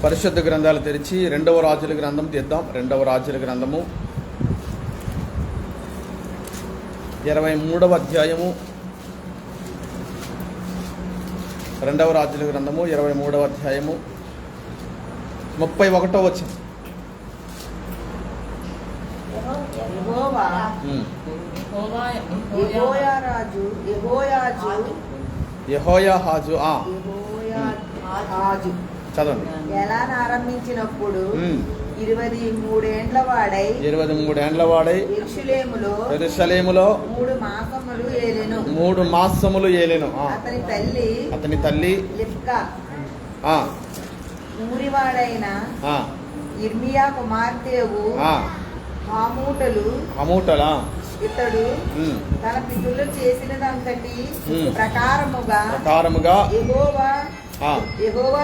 పరిశుద్ధ గ్రంథాలు తెరిచి 2వ రాజుల గ్రంథం తీద్దాం. 2వ రాజుల గ్రంథము 23వ అధ్యాయము. 2వ రాజుల గ్రంథము 23వ అధ్యాయము 31వ వచనం. యెహోయాహాజు చదవండి. ఎలా ఆరంభించినప్పుడు 23 ఏండ్ల వాడై యెరూషలేములో 3 మాసములు ఏలెను. అతని తల్లి రిబ్కా ఊరివాడైన యిర్మీయా కుమార్తెవు హమూటలా. ఇతడు తన పితరులు చేసినదంతటి ప్రకారముగా యెహోవా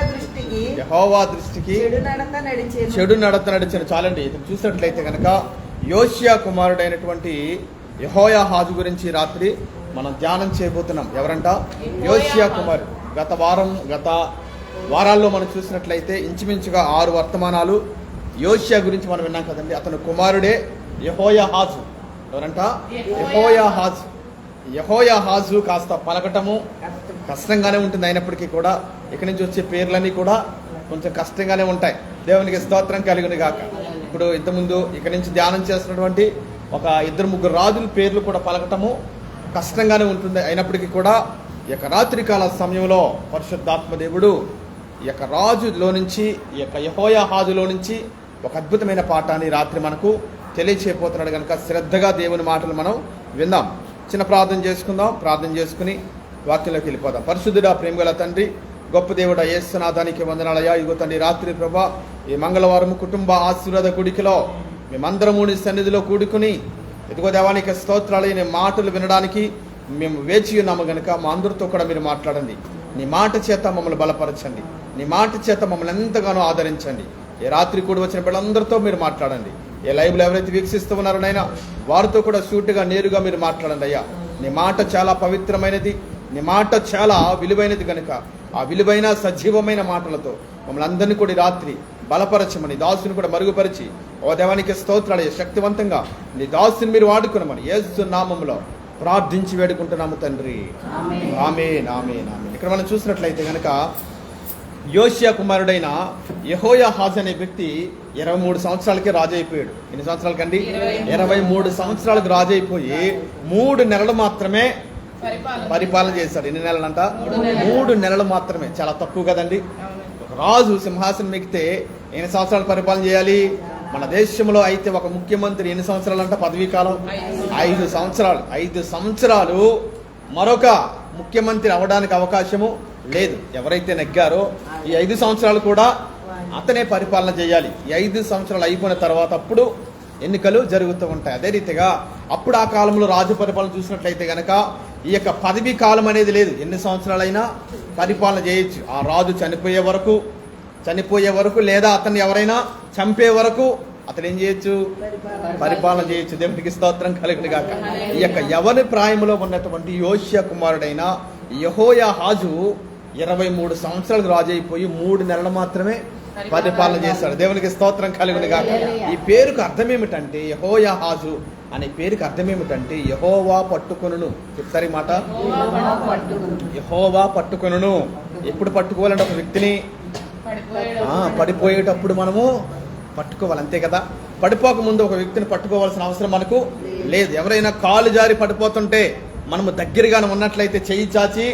దృష్టికి చెడు నడత నడిచాను. చాలండి. ఇది చూసినట్లయితే కనుక యోషియా కుమారుడైనటువంటి యెహోయాహాజు గురించి రాత్రి మనం ధ్యానం చేయబోతున్నాం. ఎవరంట? యోషియా కుమారుడు. గత వారాల్లో మనం చూసినట్లయితే ఇంచుమించుగా 6 వర్తమానాలు యోషియా గురించి మనం విన్నాం కదండి. అతను కుమారుడే యెహోయాహాజు. ఎవరంట? యెహోయాహాజు కాస్త పలకటము కష్టంగానే ఉంటుంది. అయినప్పటికీ కూడా ఇక్కడి నుంచి వచ్చే పేర్లన్నీ కూడా కొంచెం కష్టంగానే ఉంటాయి. దేవునికి స్తోత్రం కలుగును గాక. ఇప్పుడు ఇంతకుముందు ఇక్కడి నుంచి ధ్యానం చేస్తున్నటువంటి ఒక 2-3 రాజుల పేర్లు కూడా పలకటము కష్టంగానే ఉంటుంది. అయినప్పటికీ కూడా ఈ యొక్క రాత్రికాల సమయంలో పరిశుద్ధాత్మ దేవుడు ఈ యొక్క రాజులో నుంచి, ఈ యొక్క యెహోయాహాజులో నుంచి ఒక అద్భుతమైన పాఠాన్ని రాత్రి మనకు తెలియచేయబోతున్నాడు కనుక శ్రద్ధగా దేవుని మాటలు మనం విందాం. చిన్న ప్రార్థన చేసుకుందాం. ప్రార్థన చేసుకుని వాక్యంలోకి వెళ్ళిపోదాం. పరిశుద్ధుడా, ప్రేమగల తండ్రి, గొప్ప దేవుడా, యేసునాథానికి వందనాలయ్యా. ఇగో తండ్రి, రాత్రి ప్రభా ఈ మంగళవారం కుటుంబ ఆశీర్వాద కూడికలో మేమందరము నీ సన్నిధిలో కూడుకుని ఇదిగో దేవానికి స్తోత్రాలు. నీ మాటలు వినడానికి మేము వేచి ఉన్నాము గనుక మా అందరితో కూడా మీరు మాట్లాడండి. నీ మాట చేత మమ్మల్ని బలపరచండి. నీ మాట చేత మమ్మల్ని ఎంతగానో ఆదరించండి. ఈ రాత్రి కూడి వచ్చిన బిడ్డలందరితో మీరు మాట్లాడండి. ఏ లైవ్లో ఎవరైతే వీక్షిస్తూ ఉన్నారో నైనా వారితో కూడా సూటిగా నేరుగా మీరు మాట్లాడండి అయ్యా. నీ మాట చాలా పవిత్రమైనది, నీ మాట చాలా విలువైనది కనుక ఆ విలువైన సజీవమైన మాటలతో మమ్మల్ని అందరినీ కూడా రాత్రి బలపరచమని, దాసుని కూడా మరుగుపరిచి ఓ దేవానికి స్తోత్రాలు శక్తివంతంగా నీ దాసుని మీరు వాడుకున్నామని యేసు నామములో ప్రార్థించి వేడుకుంటున్నాము తండ్రి. ఆమేన్, ఆమేన్, ఆమేన్. ఇక్కడ మనం చూసినట్లయితే కనుక యోషియా కుమారుడైన యెహోయాహాజు అనే వ్యక్తి 23 సంవత్సరాలకే రాజు అయిపోయాడు. ఎన్ని సంవత్సరాలకండి? 23 సంవత్సరాలకు రాజు అయిపోయి 3 నెలలు మాత్రమే పరిపాలన చేశాడు. ఎన్ని నెలలంట? 3 నెలలు మాత్రమే. చాలా తక్కువ కదండి. ఒక రాజు సింహాసనం ఎక్కితే ఎన్ని సంవత్సరాలు పరిపాలన చేయాలి? మన దేశంలో అయితే ఒక ముఖ్యమంత్రి ఎన్ని సంవత్సరాలు అంట పదవీ కాలం? 5 సంవత్సరాలు. 5 సంవత్సరాలు మరొక ముఖ్యమంత్రి అవడానికి అవకాశము లేదు. ఎవరైతే నెగ్గారో ఈ 5 సంవత్సరాలు కూడా అతనే పరిపాలన చేయాలి. ఈ 5 సంవత్సరాలు అయిపోయిన తర్వాత అప్పుడు ఎన్నికలు జరుగుతూ ఉంటాయి. అదే రీతిగా అప్పుడు ఆ కాలంలో రాజు పరిపాలన చూసినట్లయితే కనుక ఈ యొక్క పదవీ కాలం అనేది లేదు. ఎన్ని సంవత్సరాలైనా పరిపాలన చేయొచ్చు. ఆ రాజు చనిపోయే వరకు లేదా అతన్ని ఎవరైనా చంపే వరకు అతను ఏం చేయొచ్చు? పరిపాలన చేయొచ్చు. దేవునికి స్తోత్రం కలుగును గాక. ఈ యొక్క యవన ప్రాయంలో ఉన్నటువంటి యోషియా కుమారుడైన యెహోయాహాజు 23 సంవత్సరాలకు రాజు అయిపోయి 3 నెలలు మాత్రమే పరిపాలన చేశాడు. దేవునికి స్తోత్రం కలుగును గాక. ఈ పేరుకు అర్థం ఏమిటంటే, యెహోయాహాజు అనే పేరుకి అర్థం ఏమిటంటే యెహోవా పట్టుకొనును. చెప్తారు ఈ మాట, యెహోవా పట్టుకొనును. ఎప్పుడు పట్టుకోవాలంటే ఒక వ్యక్తిని పడిపోయేటప్పుడు మనము పట్టుకోవాలి, అంతే కదా. పడిపోక ముందు ఒక వ్యక్తిని పట్టుకోవాల్సిన అవసరం మనకు లేదు. ఎవరైనా కాలు జారి పడిపోతుంటే మనము దగ్గరగానే ఉన్నట్లయితే చెయ్యి చాచి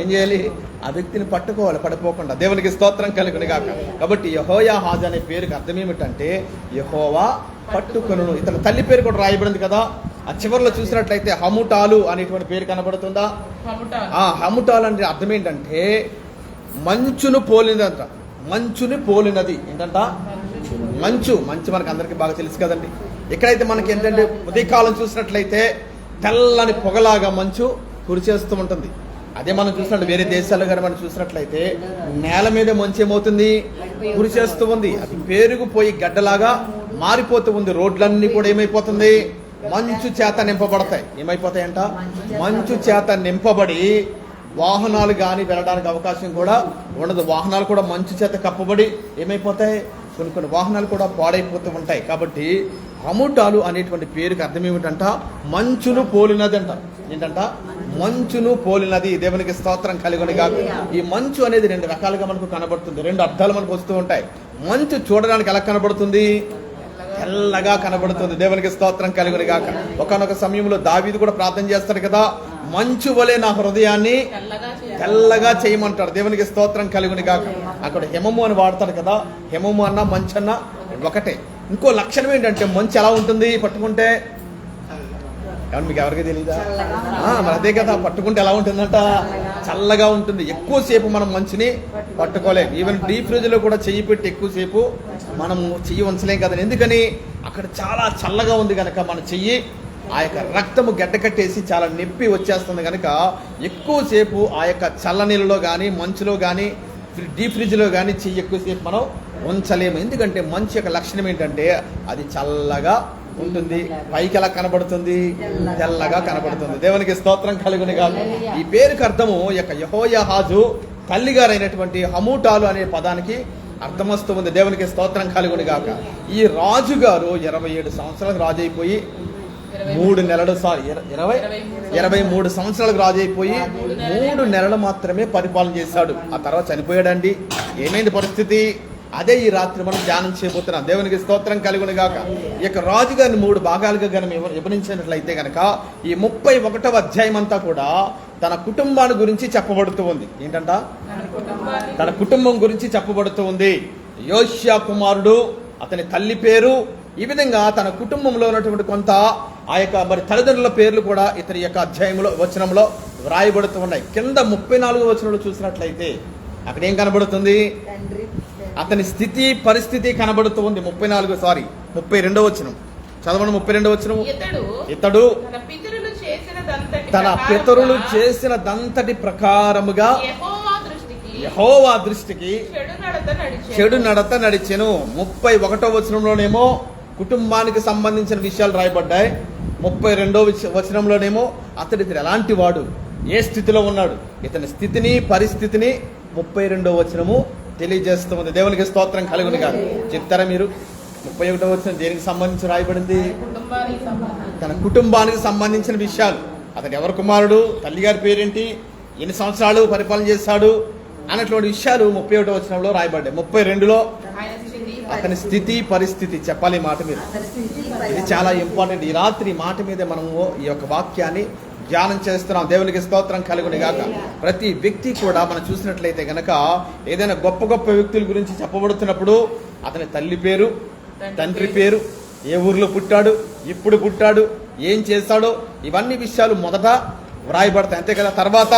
ఏం చేయాలి? ఆ వ్యక్తిని పట్టుకోవాలి, పడిపోకుండా. దేవునికి స్తోత్రం కలుగును గాక. కాబట్టి యెహోయాహాజు అనే పేరుకి అర్థం ఏమిటంటే యెహోవా పట్టుకొనును. ఇతని తల్లి పేరు కూడా రాయబడింది కదా. ఆ చివరిలో చూసినట్లయితే హముటాలు అనేటువంటి పేరు కనబడుతుందా? హముటాలు అంటే అర్థం ఏంటంటే మంచును పోలినదంట. మంచుని పోలినది ఏంటంట? మంచు. మనకు అందరికీ బాగా తెలుసు కదండి. ఎక్కడైతే మనకి ఏంటంటే ఉదయకాలం చూసినట్లయితే తెల్లని పొగలాగా మంచు కురిచేస్తూ ఉంటుంది. అదే మనం చూసినట్టు వేరే దేశాల్లో కానీ మనం చూసినట్లయితే నేల మీద మంచు ఏమవుతుంది? కురిచేస్తూ ఉంది. అది పేరుకుపోయి గడ్డలాగా మారిపోతూ ఉంది. రోడ్లన్నీ కూడా ఏమైపోతుంది? మంచు చేత నింపబడతాయి. ఏమైపోతాయంట? మంచు చేత నింపబడి వాహనాలు కానీ వెళ్ళడానికి అవకాశం కూడా ఉండదు. వాహనాలు కూడా మంచు చేత కప్పబడి ఏమైపోతాయి, కొన్ని వాహనాలు కూడా పాడైపోతూ ఉంటాయి. కాబట్టి హముటాలు అనేటువంటి పేరుకి అర్థం ఏమిటంట, మంచును పోలినది అంట. ఏంటంట, మంచును పోలినది. దేవునికి స్తోత్రం కలుగునుగా. ఈ మంచు అనేది రెండు రకాలుగా మనకు కనబడుతుంది, రెండు అర్థాలు మనకు వస్తూ ఉంటాయి. మంచు చూడడానికి ఎలా కనబడుతుంది, తెల్లగా కనబడుతుంది. దేవునికి స్తోత్రం కలుగునుగాక. ఒకానొక సమయంలో దావీదు కూడా ప్రార్థన చేస్తాడు కదా, మంచు వలె నా హృదయాన్ని తెల్లగా చేయమంటాడు. దేవునికి స్తోత్రం కలుగునుగాక. అక్కడ హెమము అని వాడతాడు కదా, హెమము అన్న మంచు అన్న ఒకటే. ఇంకో లక్షణం ఏంటంటే మంచు ఎలా ఉంటుంది పట్టుకుంటే, మీకు ఎవరికి తెలీదా? మరి అదే కదా, పట్టుకుంటే ఎలా ఉంటుందంట, చల్లగా ఉంటుంది. ఎక్కువసేపు మనం మంచుని పట్టుకోలేం. ఈవెన్ డీప్ ఫ్రిడ్జ్ లో కూడా చెయ్యి పెట్టి ఎక్కువసేపు మనం చెయ్యి ఉంచలేం కదా. ఎందుకని, అక్కడ చాలా చల్లగా ఉంది కనుక మన చెయ్యి ఆ యొక్క రక్తము గడ్డ కట్టేసి చాలా నొప్పి వచ్చేస్తుంది కనుక ఎక్కువసేపు ఆ యొక్క చల్ల నీళ్ళలో కానీ మంచులో కానీ డీప్ ఫ్రిడ్జ్లో కానీ చెయ్యి ఎక్కువసేపు మనం ఉంచలేము. ఎందుకంటే మంచు యొక్క లక్షణం ఏంటంటే అది చల్లగా ఉంటుంది, పైకి ఎలా కనబడుతుంది, తెల్లగా కనబడుతుంది. దేవునికి స్తోత్రం కలుగును గాక. ఈ పేరుకి అర్థము యెహోయాహాజు తల్లిగారైనటువంటి హమూటాలు అనే పదానికి అర్థం వస్తూ ఉంది. దేవునికి స్తోత్రం కలుగును గాక. ఈ రాజుగారు 27 సంవత్సరాలకు రాజు అయిపోయి 3 నెలలు 23 సంవత్సరాలకు రాజు అయిపోయి 3 నెలలు మాత్రమే పరిపాలన చేశాడు. ఆ తర్వాత చనిపోయాడండి. ఏమైంది పరిస్థితి, అదే ఈ రాత్రి మనం ధ్యానం చేయబోతున్నాం. దేవునికి స్తోత్రం కలుగును గాక. ఈ యొక్క రాజుగారిని 3 భాగాలుగా విభజించినట్లయితే గనక ఈ 31వ అధ్యాయం అంతా కూడా తన కుటుంబాన్ని గురించి చెప్పబడుతూ ఉంది. ఏంటంట, తన కుటుంబం గురించి చెప్పబడుతూ ఉంది. యోషియా కుమారుడు, అతని తల్లి పేరు, ఈ విధంగా తన కుటుంబంలో ఉన్నటువంటి కొంత ఆ యొక్క మరి తల్లిదండ్రుల పేర్లు కూడా ఇతని యొక్క అధ్యాయంలో వచనంలో వ్రాయబడుతూ ఉన్నాయి. కింద 34వ వచనంలో చూసినట్లయితే అక్కడ ఏం కనబడుతుంది, అతని స్థితి పరిస్థితి కనబడుతూ ఉంది. 32వ వచనం చదవండి. 32వ వచనం, ఇతడు తన పితరులు చేసినదంతటి ప్రకారముగా యెహోవా దృష్టికి చెడు నడత నడిచెను. 31వ వచనంలోనేమో కుటుంబానికి సంబంధించిన విషయాలు రాయబడ్డాయి. 32వ వచనంలోనేమో అతడు ఎలాంటి వాడు, ఏ స్థితిలో ఉన్నాడు, ఇతని స్థితిని పరిస్థితిని 32వ వచనము తెలియజేస్తూ ఉంది. దేవునికి స్తోత్రం కలుగును గాక. చెప్తారా మీరు, 31వ వచనం దేనికి సంబంధించి రాయబడింది, తన కుటుంబానికి సంబంధించిన విషయాలు. అతను ఎవరి కుమారుడు, తల్లిగారి పేరేంటి, ఎన్ని సంవత్సరాలు పరిపాలన చేశాడు అన్నటువంటి విషయాలు 31వ వచనంలో రాయబడ్డాయి. 32లో అతని స్థితి పరిస్థితి చెప్పాలి మాట మీరు. ఇది చాలా ఇంపార్టెంట్. ఈ రాత్రి మాట మీద మనము ఈ యొక్క వాక్యాన్ని ధ్యానం చేస్తున్నాం. దేవునికి స్తోత్రం కలుగును గాక. ప్రతి వ్యక్తి కూడా మనం చూసినట్లయితే గనక ఏదైనా గొప్ప గొప్ప వ్యక్తుల గురించి చెప్పబడుతున్నప్పుడు అతని తల్లి పేరు, తండ్రి పేరు, ఏ ఊర్లో పుట్టాడు, ఇప్పుడు పుట్టాడు, ఏం చేశాడో, ఇవన్నీ విషయాలు మొదట వ్రాయబడతాయి, అంతే కదా. తర్వాత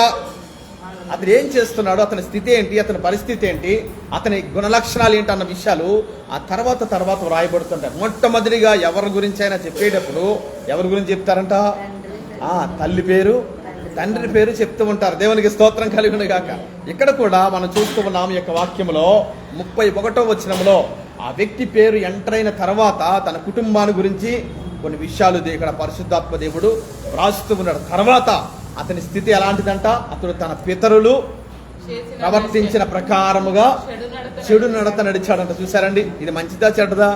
అతను ఏం చేస్తున్నాడు, అతని స్థితి ఏంటి, అతని పరిస్థితి ఏంటి, అతని గుణలక్షణాలు ఏంటి అన్న విషయాలు ఆ తర్వాత వ్రాయబడుతుంటాయి. మొట్టమొదటిగా ఎవరి గురించి అయినా చెప్పేటప్పుడు ఎవరి గురించి చెప్తారంట, తల్లి పేరు, తండ్రి పేరు చెప్తూ ఉంటారు. దేవునికి స్తోత్రం కలుగును గాక. ఇక్కడ కూడా మనం చూస్తూ ఉన్నాం ఈ యొక్క వాక్యంలో 31వ వచనంలో ఆ వ్యక్తి పేరు ఎంటర్ అయిన తర్వాత తన కుటుంబాన్ని గురించి కొన్ని విషయాలు ఇక్కడ పరిశుద్ధాత్మ దేవుడు రాస్తూ ఉన్నాడు. తర్వాత అతని స్థితి ఎలాంటిదంట, అతడు తన పితరులు ప్రవర్తించిన ప్రకారముగా చెడు నడత నడిచాడంట. చూసారండి, ఇది మంచిదా చెడ్డదా?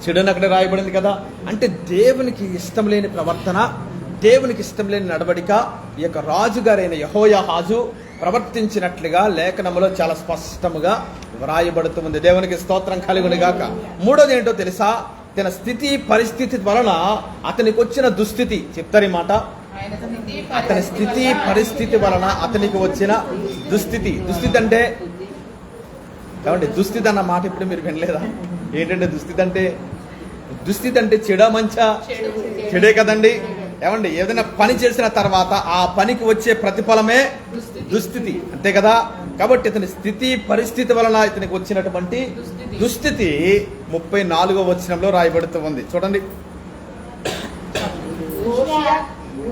చెడుని అక్కడ రాయబడింది కదా. అంటే దేవునికి ఇష్టం లేని ప్రవర్తన, దేవునికి ఇష్టం లేని నడవడిక ఈ యొక్క రాజుగారైన యెహోయాహాజు ప్రవర్తించినట్లుగా లేఖనములో చాలా స్పష్టముగా వ్రాయబడుతుంది. దేవునికి స్తోత్రం కలుగును గాక. మూడోది ఏంటో తెలుసా, తన స్థితి పరిస్థితి వలన అతనికి వచ్చిన దుస్థితి. చెప్తారు ఈ మాట, అతని స్థితి పరిస్థితి వలన అతనికి వచ్చిన దుస్థితి. దుస్థితి అంటే ఏమండి, దుస్థితి అన్న మాట ఇప్పుడు మీరు వినలేదా? ఏంటంటే దుస్థితి అంటే, దుస్థితి అంటే చెడా మంచా? చెడే కదండి. ఏమండి, ఏదైనా పని చేసిన తర్వాత ఆ పనికి వచ్చే ప్రతిఫలమే దుస్థితి, అంతే కదా. కాబట్టి ఇతని స్థితి పరిస్థితి వలన ఇతనికి వచ్చినటువంటి దుస్థితి 34వ వచనంలో రాయబడుతూ ఉంది. చూడండి,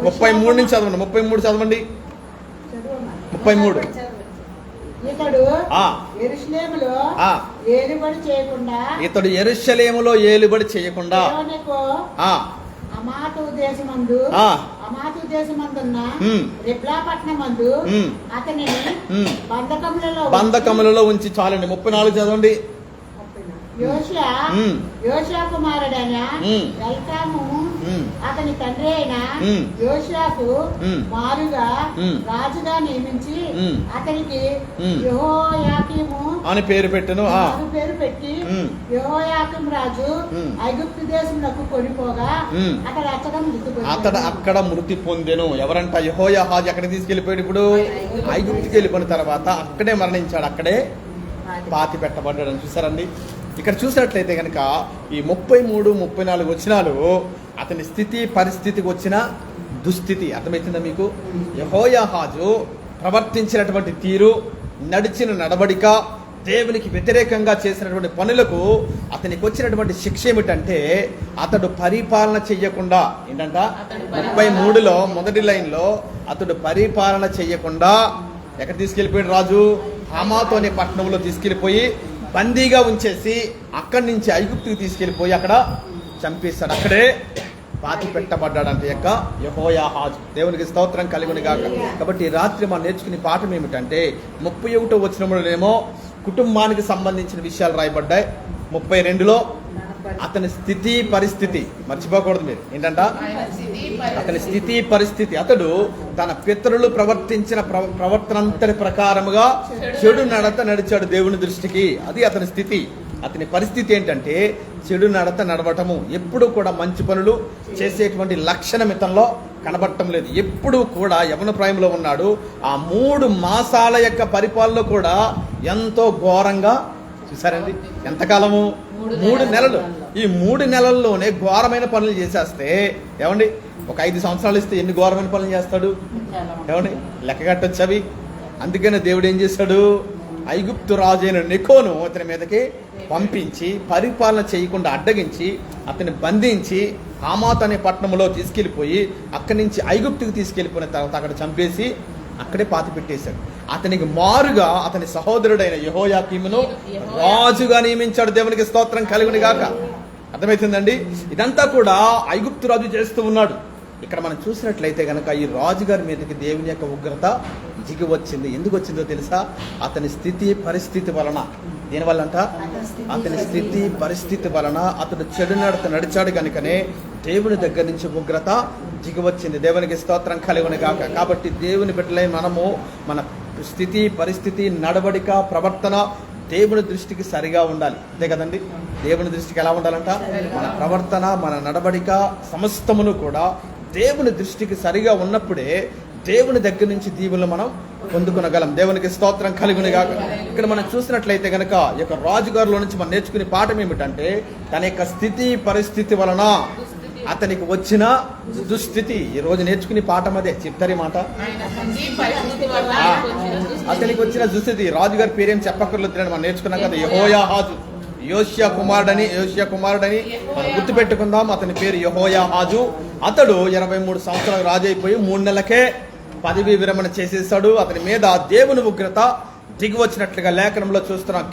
33 నుంచి చదవండి. 33 చదవండి. 33. ఇతడు యెరూషలేములో ఏలుబడి చేయకుండా అమాతు దేశమందున్న ఉమ్. రిబ్లాపట్నం మందు ఉమ్. అతనిని ఉమ్. బంధకములలో ఉంచి చాలండి 34 చదవండి. యోషియా ఉమ్. యోషియా కుమారుడైన ఉమ్. ఎల్కాము ఉమ్. అతని తండ్రి అయిన ఉమ్. యోషియాకు ఉమ్. మారుగా ఉమ్. రాజుగా నియమించి ఉమ్. అతనికి ఉమ్. యెహోయాకీము అని పేరు పెట్టును. మారు పేరు పెట్టి ఉమ్. యెహోయాకీం రాజు ఉమ్. ఐగుప్తు దేశంలోకి కొనిపోగా ఉమ్. అతడు అతడు అక్కడ మృతి పొందెను. ఎవరంట? యెహోయాహాజు ఎక్కడ తీసుకెళ్లిపోయాడు? ఇప్పుడు ఐగుప్తుకి వెళ్ళిపోయిన తర్వాత అక్కడే మరణించాడు, అక్కడే పాతి పెట్టబడ్డాడు అని చూసారండి. ఇక్కడ చూసినట్లయితే కనుక ఈ 33, 34 వచనాలు అతని స్థితి పరిస్థితికి వచ్చిన దుస్థితి అర్థమవుతుందా మీకు? యెహోయాహాజు ప్రవర్తించినటువంటి తీరు, నడిచిన నడవడిక, దేవునికి వ్యతిరేకంగా చేసినటువంటి పనులకు అతనికి వచ్చినటువంటి శిక్ష ఏమిటంటే అతడు పరిపాలన చెయ్యకుండా, ఏంటంట 33లో మొదటి లైన్లో, అతడు పరిపాలన చెయ్యకుండా ఎక్కడ తీసుకెళ్ళిపోయాడు? రాజు హమాతు అనే పట్టణంలో తీసుకెళ్ళిపోయి బందీగా ఉంచేసి అక్కడి నుంచి ఐగుప్తుకి తీసుకెళ్ళిపోయి అక్కడ చంపేస్తాడు, అక్కడే పాతి పెట్టబడ్డాడంట యొక్క యెహోయాహాజు. దేవునికి స్తోత్రం కలుగును గాక. కాబట్టి రాత్రి మనం నేర్చుకునే పాఠం ఏమిటంటే 31వ వచనంలోనేమో కుటుంబానికి సంబంధించిన విషయాలు రాయబడ్డాయి. 32లో అతని స్థితి పరిస్థితి మర్చిపోకూడదు మీరు, ఏంటంట? అతని స్థితి పరిస్థితి. అతడు తన పితరులు ప్రవర్తించిన ప్రవర్తనంతటి ప్రకారముగా చెడు నడత నడిచాడు దేవుని దృష్టికి. అది అతని స్థితి. అతని పరిస్థితి ఏంటంటే చెడు నడత నడవటము. ఎప్పుడు కూడా మంచి పనులు చేసేటువంటి లక్షణం ఇతనిలో కనబడటం లేదు. ఎప్పుడు కూడా యవన ప్రాయంలో ఉన్నాడు. ఆ 3 మాసాల యొక్క పరిపాలన కూడా ఎంతో ఘోరంగా చూసారండి. ఎంతకాలము? 3 నెలలు. ఈ 3 నెలల్లోనే ఘోరమైన పనులు చేసేస్తే ఏమండి, ఒక 5 సంవత్సరాలు ఇస్తే ఎన్ని ఘోరమైన పనులు చేస్తాడు ఏమండి? లెక్క కట్టొచ్చు అవి. అందుకనే దేవుడు ఏం చేశాడు? ఐగుప్తు రాజు అయిన నెకోను అతని మీదకి పంపించి పరిపాలన చేయకుండా అడ్డగించి అతన్ని బంధించి హమాతు అనే పట్టణంలో తీసుకెళ్ళిపోయి అక్కడి నుంచి ఐగుప్తుకి తీసుకెళ్ళిపోయిన తర్వాత అక్కడ చంపేసి అక్కడే పాతి పెట్టేశాడు. అతనికి మారుగా అతని సహోదరుడైన యెహోయాకీమును రాజుగా నియమించాడు. దేవునికి స్తోత్రం కలుగును గాక. అర్థమవుతుందండి? ఇదంతా కూడా ఐగుప్తు రాజు చేస్తూ ఉన్నాడు. ఇక్కడ మనం చూసినట్లయితే కనుక ఈ రాజుగారి మీదకి దేవుని యొక్క ఉగ్రత దిగి వచ్చింది. ఎందుకు వచ్చిందో తెలుసా? అతని స్థితి పరిస్థితి వలన. దీనివల్ల అంట అతని స్థితి పరిస్థితి వలన అతడు చెడు నడత నడిచాడు కనుకనే దేవుని దగ్గర నుంచి ఉగ్రత దిగి వచ్చింది. దేవునికి స్తోత్రం కలుగును గాక. కాబట్టి దేవుని బిడ్డలై మనము మన స్థితి పరిస్థితి నడవడిక ప్రవర్తన దేవుని దృష్టికి సరిగా ఉండాలి. అంతే కదండి? దేవుని దృష్టికి ఎలా ఉండాలంట? మన ప్రవర్తన మన నడవడిక సమస్తమును కూడా దేవుని దృష్టికి సరిగా ఉన్నప్పుడే దేవుని దగ్గర నుంచి దీవులను మనం పొందుకునగలం. దేవునికి స్తోత్రం కలుగును గాక. ఇక్కడ మనం చూసినట్లయితే కనుక ఈ యొక్క రాజుగారిలో నుంచి మనం నేర్చుకునే పాఠం ఏమిటంటే తన యొక్క స్థితి పరిస్థితి వలన అతనికి వచ్చిన దుస్థితి. ఈ రోజు నేర్చుకునే పాఠం అదే. చెప్తారు మాట. అతనికి వచ్చిన దుస్థితి. రాజుగారి పేరేం చెప్పక్కర్లేదు, మనం నేర్చుకున్నాం కదా, యెహోయాహాజు. యోషియా కుమారుడని మనం గుర్తుపెట్టుకుందాం. అతని పేరు యెహోయాహాజు. అతడు 23 సంవత్సరాలు రాజు అయిపోయి 3 నెలలకే పదవి విరమణ చేసేసాడు. అతని మీద దేవుని ఉగ్రత దిగి వచ్చినట్లుగా లేఖనంలో చూస్తున్నాం.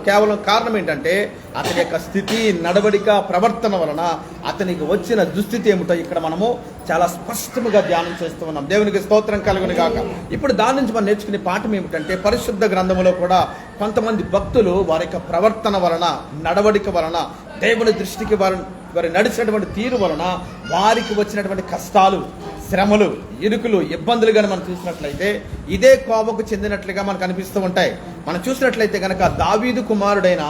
కేవలం కారణం ఏంటంటే అతని యొక్క స్థితి నడవడిక ప్రవర్తన వలన అతనికి వచ్చిన దుస్థితి ఏమిటో ఇక్కడ మనము చాలా స్పష్టంగా ధ్యానం చేస్తూ ఉన్నాం. దేవునికి స్తోత్రం కలుగును గాక. ఇప్పుడు దాని నుంచి మనం నేర్చుకునే పాఠం ఏమిటంటే పరిశుద్ధ గ్రంథంలో కూడా కొంతమంది భక్తులు వారి యొక్క ప్రవర్తన వలన నడవడిక వలన దేవుని దృష్టికి వారి నడిచినటువంటి తీరు వలన వారికి వచ్చినటువంటి కష్టాలు శ్రమలు ఇరుకులు ఇబ్బందులు కానీ మనం చూసినట్లయితే ఇదే కోవకు చెందినట్లుగా మనకు అనిపిస్తూ ఉంటాయి. మనం చూసినట్లయితే కనుక దావీదు కుమారుడైన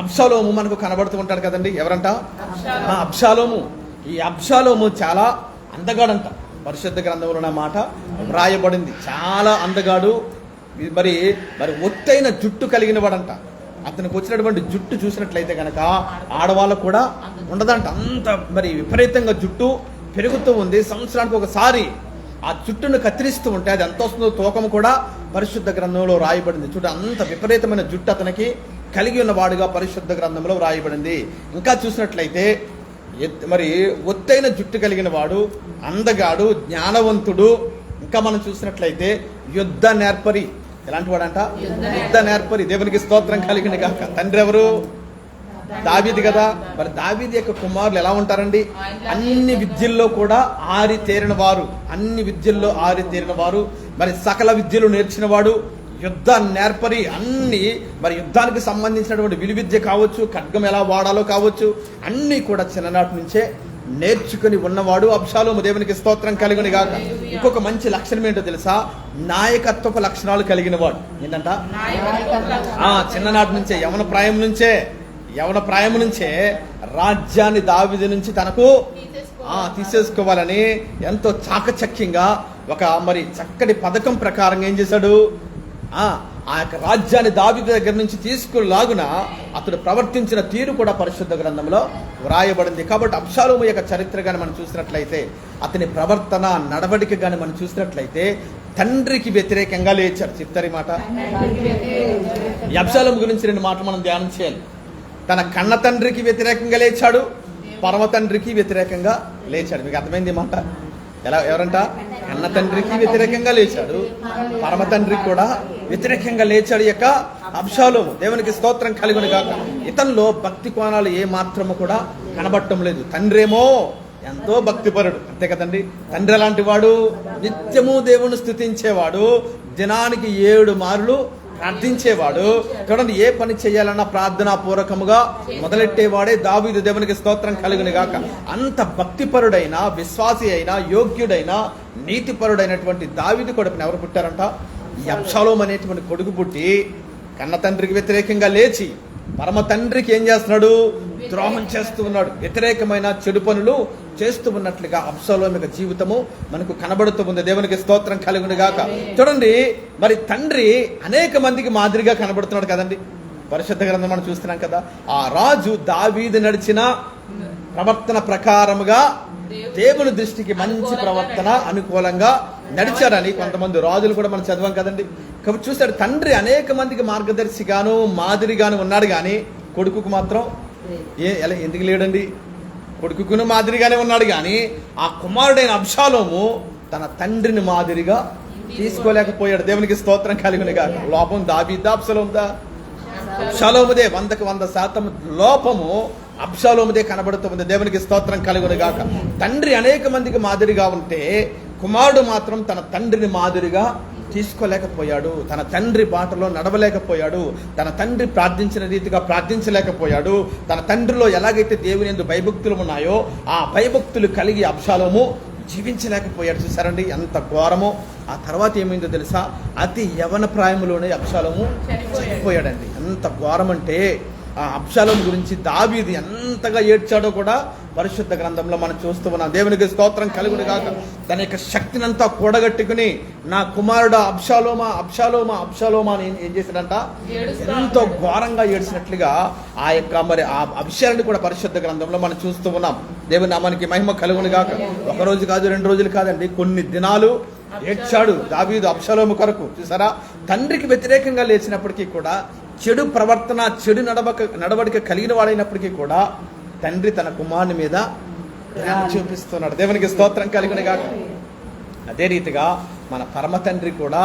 అబ్షాలోము మనకు కనబడుతూ ఉంటాడు కదండి. ఎవరంట? అబ్షాలోము. ఈ అబ్షాలోము చాలా అందగాడంట. పరిశుద్ధ గ్రంథంలో మాట వ్రాయబడింది. చాలా అందగాడు. మరి ఒత్తైన జుట్టు కలిగిన వాడంట. అతనికి వచ్చినటువంటి జుట్టు చూసినట్లయితే కనుక ఆడవాళ్ళకు కూడా ఉండదంట. అంత మరి విపరీతంగా జుట్టు పెరుగుతూ ఉంది. సంవత్సరానికి ఒకసారి ఆ జుట్టును కత్తిరిస్తూ ఉంటే అది ఎంత వస్తుందో తూకం కూడా పరిశుద్ధ గ్రంథంలో రాయబడింది. చూడండి, అంత విపరీతమైన జుట్టు అతనికి కలిగి ఉన్నవాడుగా పరిశుద్ధ గ్రంథంలో రాయబడింది. ఇంకా చూసినట్లయితే మరి ఒత్తైన జుట్టు కలిగిన వాడు, అందగాడు, జ్ఞానవంతుడు. ఇంకా మనం చూసినట్లయితే యుద్ధ నేర్పరి. ఎలాంటి వాడంట? యుద్ధ నేర్పరి. దేవునికి స్తోత్రం కలిగిన గాక. తండ్రి ఎవరు? దావీదు కదా. మరి దావీదు యొక్క కుమారులు ఎలా ఉంటారండి? అన్ని విద్యల్లో కూడా ఆరితేరిన వారు, అన్ని విద్యల్లో ఆరితేరిన వారు, మరి సకల విద్యలు నేర్చిన వాడు, యుద్ధాన్ని నేర్పరి, అన్ని మరి యుద్ధానికి సంబంధించినటువంటి విలువిద్య కావచ్చు, ఖడ్గం ఎలా వాడాలో కావచ్చు, అన్నీ కూడా చిన్ననాటి నుంచే నేర్చుకుని ఉన్నవాడు అబ్షాలోము. దేవునికి స్తోత్రం కలుగును గాక. ఇంకొక మంచి లక్షణం ఏంటో తెలుసా? నాయకత్వపు లక్షణాలు కలిగిన వాడు. ఏంటంట? చిన్ననాటి నుంచే, యవన ప్రాయం నుంచే రాజ్యాన్ని దావీదు నుంచి తనకు తీసేసుకోవాలని ఎంతో చాకచక్యంగా ఒక మరి చక్కటి పథకం ప్రకారం ఏం చేశాడు? ఆ యొక్క రాజ్యాన్ని దావీదు దగ్గర నుంచి తీసుకులాగున అతడు ప్రవర్తించిన తీరు కూడా పరిశుద్ధ గ్రంథంలో వ్రాయబడింది. కాబట్టి అబ్షాలోము యొక్క చరిత్ర కానీ మనం చూసినట్లయితే, అతని ప్రవర్తన నడవడిక కానీ మనం చూసినట్లయితే తండ్రికి వ్యతిరేకంగా లేచాడు. చెప్తారు ఈ మాట. ఈ అబ్షాలోము గురించి 2 మాటలు మనం ధ్యానం చేయాలి. తన కన్న తండ్రికి వ్యతిరేకంగా లేచాడు, పరమ తండ్రికి వ్యతిరేకంగా లేచాడు. మీకు అర్థమైంది మాట? ఎవరంట? కన్న తండ్రికి వ్యతిరేకంగా లేచాడు, పరమ తండ్రికి కూడా వ్యతిరేకంగా లేచాడు యొక్క అబ్షాలోము. దేవునికి స్తోత్రం కలుగును గాక. ఇతనిలో భక్తి కోణాలు ఏ మాత్రము కూడా కనబడటం లేదు. తండ్రేమో ఎంతో భక్తిపరుడు, అంతే కదండి. తండ్రి ఎలాంటి వాడు? నిత్యము దేవుని స్తుతించేవాడు, దినానికి 7 మార్లు ప్రార్థించేవాడు. చూడండి, ఏ పని చేయాలన్నా ప్రార్థనా పూర్వకముగా మొదలెట్టేవాడే దావీదు. దేవునికి స్తోత్రం కలుగును గాక. అంత భక్తిపరుడైన, విశ్వాసి అయిన, యోగ్యుడైన, నీతిపరుడైనటువంటి దావీదు కొడుకుని ఎవరు పుట్టారంట? ఈ అబ్షాలోము అనేటువంటి కొడుకు పుట్టి కన్న తండ్రికి వ్యతిరేకంగా లేచి పరమ తండ్రికి ఏం చేస్తున్నాడు? ద్రోహం చేస్తూ ఉన్నాడు. వ్యతిరేకమైన చెడు పనులు చేస్తూ ఉన్నట్లుగా అబ్షాలోము యొక్క జీవితము మనకు కనబడుతూ ఉంది. దేవునికి స్తోత్రం కలుగును గాక. చూడండి, మరి తండ్రి అనేక మందికి మాదిరిగా కనబడుతున్నాడు కదండి. పరిశుద్ధ గ్రంథం మనం చూస్తున్నాం కదా. ఆ రాజు దావీదు నడిచిన ప్రవర్తన ప్రకారముగా దేవుని దృష్టికి మంచి ప్రవర్తన అనుకూలంగా నడిచారని కొంతమంది రాజులు కూడా మనం చదివాం కదండి. కాబట్టి చూస్తాడు, తండ్రి అనేక మందికి మార్గదర్శిగాను మాదిరిగాను ఉన్నాడు, కానీ కొడుకుకు మాత్రం ఎలా ఎందుకు లేడండి? కొడుకును మాదిరిగానే ఉన్నాడు, కానీ ఆ కుమారుడైన అబ్షాలోము తన తండ్రిని మాదిరిగా తీసుకోలేకపోయాడు. దేవునికి స్తోత్రం కలుగును గాక. లోపం దావీదా అబ్షాలోముదా? అబ్షాలోముదే. 100కి 100% లోపము అబ్షాలోముదే కనబడుతుంది. దేవునికి స్తోత్రం కలుగును గాక. తండ్రి అనేక మందికి మాదిరిగా ఉంటే కుమారుడు మాత్రం తన తండ్రిని మాదిరిగా తీసుకోలేకపోయాడు, తన తండ్రి బాటలో నడవలేకపోయాడు, తన తండ్రి ప్రార్థించిన రీతిగా ప్రార్థించలేకపోయాడు. తన తండ్రిలో ఎలాగైతే దేవుని యందు భయభక్తులు ఉన్నాయో ఆ భయభక్తులు కలిగి అబ్షాలోము జీవించలేకపోయాడు. చూసారండి ఎంత ఘోరమో. ఆ తర్వాత ఏమైందో తెలుసా? అతి యవన ప్రాయంలోనే అబ్షాలోము చనిపోయాడండి. ఎంత ఘోరం అంటే ఆ అబ్షాలోము గురించి దావీదు ఎంతగా ఏడ్చాడో కూడా పరిశుద్ధ గ్రంథంలో మనం చూస్తూ ఉన్నాం. దేవునికి స్తోత్రం కలుగును గాక. తన యొక్క శక్తిని అంతా కూడగట్టుకుని నా కుమారుడు అబ్షాలోమా అబ్షాలోమా అబ్షాలోమా అని ఏం చేశాడంట? ఎంతో ఘోరంగా ఏడ్చినట్లుగా ఆ యొక్క మరి ఆ అభిషేకాన్ని కూడా పరిశుద్ధ గ్రంథంలో మనం చూస్తూ ఉన్నాం. దేవుని నామానికి మహిమ కలుగును గాక. 1 రోజు కాదు, 2 రోజులు కాదండి, కొన్ని దినాలు ఏడ్చాడు దావీదు అబ్షాలోము కొరకు. చూసారా, తండ్రికి వ్యతిరేకంగా లేచినప్పటికీ కూడా, చెడు ప్రవర్తన, చెడు నడవడిక కలిగిన వాడైనప్పటికీ కూడా తండ్రి తన కుమారుని మీద ప్రేమ చూపిస్తున్నాడు. దేవునికి స్తోత్రం కలుగును గాక. అదే రీతిగా మన పరమ తండ్రి కూడా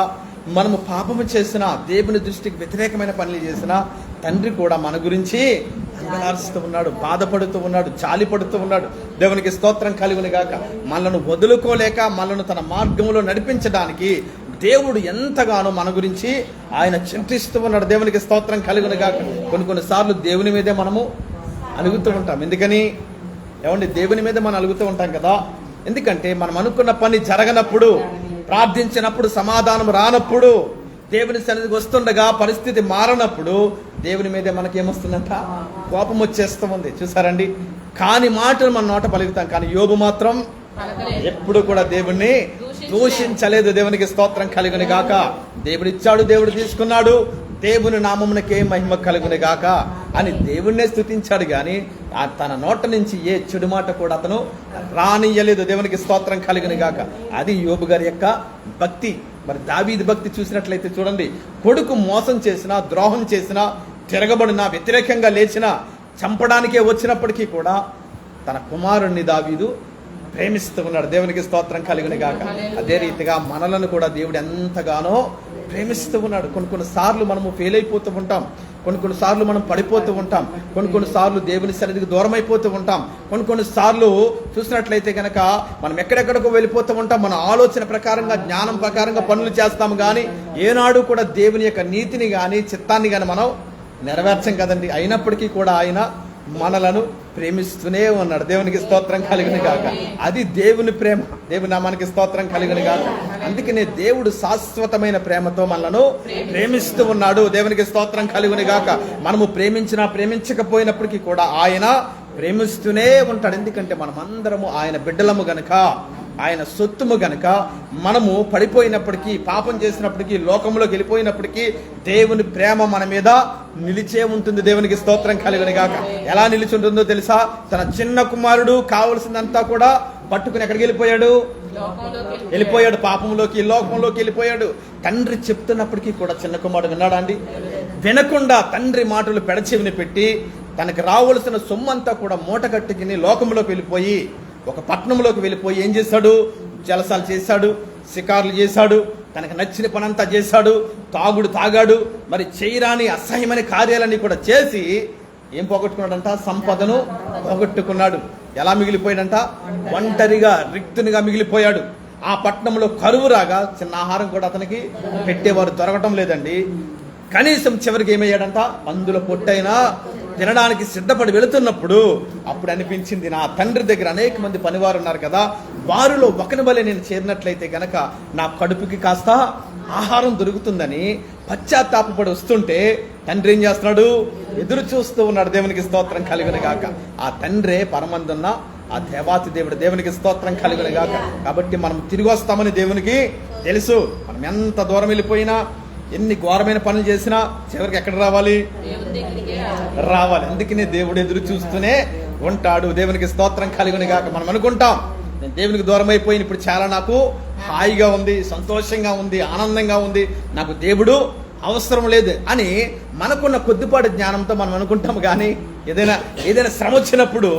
మనము పాపము చేసిన, దేవుని దృష్టికి వ్యతిరేకమైన పనులు చేసిన తండ్రి కూడా మన గురించి అంగలారుస్తూ ఉన్నాడు, బాధపడుతూ ఉన్నాడు, జాలి పడుతూ ఉన్నాడు. దేవునికి స్తోత్రం కలుగును గాక. మనలను వదులుకోలేక మనను తన మార్గంలో నడిపించడానికి దేవుడు ఎంతగానో మన గురించి ఆయన చింతిస్తూ ఉన్నాడు. దేవునికి స్తోత్రం కలుగును గాక. కొన్నిసార్లు దేవుని మీదే మనము అలుగుతూ ఉంటాం. ఎందుకని? ఏమండి, దేవుని మీద మనం అలుగుతూ ఉంటాం కదా. ఎందుకంటే మనం అనుకున్న పని జరగనప్పుడు, ప్రార్థించినప్పుడు సమాధానం రానప్పుడు, దేవుని సన్నిధికి వస్తుండగా పరిస్థితి మారనప్పుడు దేవుని మీదే మనకేమొస్తుందంట? కోపం వచ్చేస్తూ ఉంది. చూసారండి, కాని మాటలు మన నోట పలుకుతాం, కానీ యోబు మాత్రం ఎప్పుడు కూడా దేవుణ్ణి దూషించలేదు. దేవునికి స్తోత్రం కలుగును గాక. దేవుడు ఇచ్చాడు, దేవుడు తీసుకున్నాడు, దేవుని నామమునకే మహిమ కలుగును గాక అని దేవుణ్ణే స్తుతించాడు, కానీ తన నోట నుంచి ఏ చెడు మాట కూడా అతను రానియ్యలేదు. దేవునికి స్తోత్రం కలుగును గాక. అది యోబు గారి యొక్క భక్తి. మరి దావీదు భక్తి చూసినట్లయితే చూడండి, కొడుకు మోసం చేసినా, ద్రోహం చేసినా, తిరగబడినా, వ్యతిరేకంగా లేచినా, చంపడానికే వచ్చినప్పటికీ కూడా తన కుమారుణ్ణి దావీదు ప్రేమిస్తూ ఉన్నాడు. దేవునికి స్తోత్రం కలుగును గాక. అదే రీతిగా మనలను కూడా దేవుడు ఎంతగానో ప్రేమిస్తూ ఉన్నాడు. కొన్ని సార్లు మనము ఫెయిల్ అయిపోతూ ఉంటాం, కొన్ని సార్లు మనం పడిపోతూ ఉంటాం, కొన్ని సార్లు దేవుని సన్నిధికి దూరం అయిపోతూ ఉంటాం, కొన్ని సార్లు చూసినట్లయితే కనుక మనం ఎక్కడెక్కడికో వెళ్ళిపోతూ ఉంటాం. మన ఆలోచన ప్రకారంగా, జ్ఞానం ప్రకారంగా పనులు చేస్తాము, కానీ ఏనాడు కూడా దేవుని యొక్క నీతిని కానీ చిత్తాన్ని కానీ మనం నెరవేర్చం కదండి. అయినప్పటికీ కూడా ఆయన మనలను ప్రేమిస్తూనే ఉన్నాడు. దేవునికి స్తోత్రం కలుగును గాక. అది దేవుని ప్రేమ. దేవుని నామానికి స్తోత్రం కలుగును గాక. అందుకనే దేవుడు శాశ్వతమైన ప్రేమతో మనలను ప్రేమిస్తూ ఉన్నాడు. దేవునికి స్తోత్రం కలుగును గాక. మనము ప్రేమించినా ప్రేమించకపోయినప్పటికీ కూడా ఆయన ప్రేమిస్తూనే ఉంటాడు. ఎందుకంటే మనమందరము ఆయన బిడ్డలము గనుక, ఆయన సొత్తుము గనుక, మనము పడిపోయినప్పటికీ, పాపం చేసినప్పటికీ, లోకంలోకి వెళ్ళిపోయినప్పటికీ దేవుని ప్రేమ మన మీద నిలిచే ఉంటుంది. దేవునికి స్తోత్రం కలుగును గాక. ఎలా నిలిచి ఉంటుందో తెలుసా? తన చిన్న కుమారుడు కావలసిందంతా కూడా పట్టుకుని ఎక్కడికి వెళ్ళిపోయాడు? పాపంలోకి, లోకంలోకి వెళ్ళిపోయాడు. తండ్రి చెప్తున్నప్పటికీ కూడా చిన్న కుమారుడు విన్నాడా అండి? వినకుండా తండ్రి మాటలు పెడచెవిని పెట్టి తనకు రావలసిన సొమ్మంతా కూడా మూట కట్టుకుని లోకంలోకి వెళ్ళిపోయి, ఒక పట్టణంలోకి వెళ్ళిపోయి ఏం చేశాడు? జలసాలు చేశాడు, షికార్లు చేశాడు, తనకు నచ్చిన పనంతా చేశాడు, తాగాడు, మరి చేయరాని అసహ్యమైన కార్యాలన్నీ కూడా చేసి ఏం పోగొట్టుకున్నాడంట? సంపదను పోగొట్టుకున్నాడు. ఎలా మిగిలిపోయాడంట? ఒంటరిగా, రిక్తునిగా మిగిలిపోయాడు. ఆ పట్టణంలో కరువు రాగా చిన్న ఆహారం కూడా అతనికి పెట్టేవారు దొరకటం లేదండి. కనీసం చివరికి ఏమయ్యాడంట? అందులో పొట్టైనా తినడానికి సిద్ధపడి వెళుతున్నప్పుడు అప్పుడు అనిపించింది, నా తండ్రి దగ్గర అనేక మంది పనివారు ఉన్నారు కదా, వారిలో ఒకని వలె నేను చేరినట్లయితే గనక నా కడుపుకి కాస్త ఆహారం దొరుకుతుందని పశ్చాత్తాపడి వస్తుంటే తండ్రి ఏం చేస్తున్నాడు? ఎదురు చూస్తూ ఉన్నాడు. దేవునికి స్తోత్రం కలుగును గాక. ఆ తండ్రే పరమందున్న ఆ దేవాతి దేవుడు. దేవునికి స్తోత్రం కలుగును గాక. కాబట్టి మనం తిరిగి వస్తామని దేవునికి తెలుసు. మనం ఎంత దూరం వెళ్ళిపోయినా, ఎన్ని ఘోరమైన పనులు చేసినా చివరికి ఎక్కడ రావాలి? అందుకనే దేవుడు ఎదురు చూస్తూనే ఉంటాడు. దేవునికి స్తోత్రం కలుగును గాక. మనం అనుకుంటాం, నేను దేవునికి దూరం అయిపోయిన ఇప్పుడు చాలా నాకు హాయిగా ఉంది, సంతోషంగా ఉంది, ఆనందంగా ఉంది, నాకు దేవుడు అవసరం లేదు అని మనకున్న కొద్దిపాటి జ్ఞానంతో మనం అనుకుంటాం. కానీ ఏదైనా శ్రమ వచ్చినప్పుడు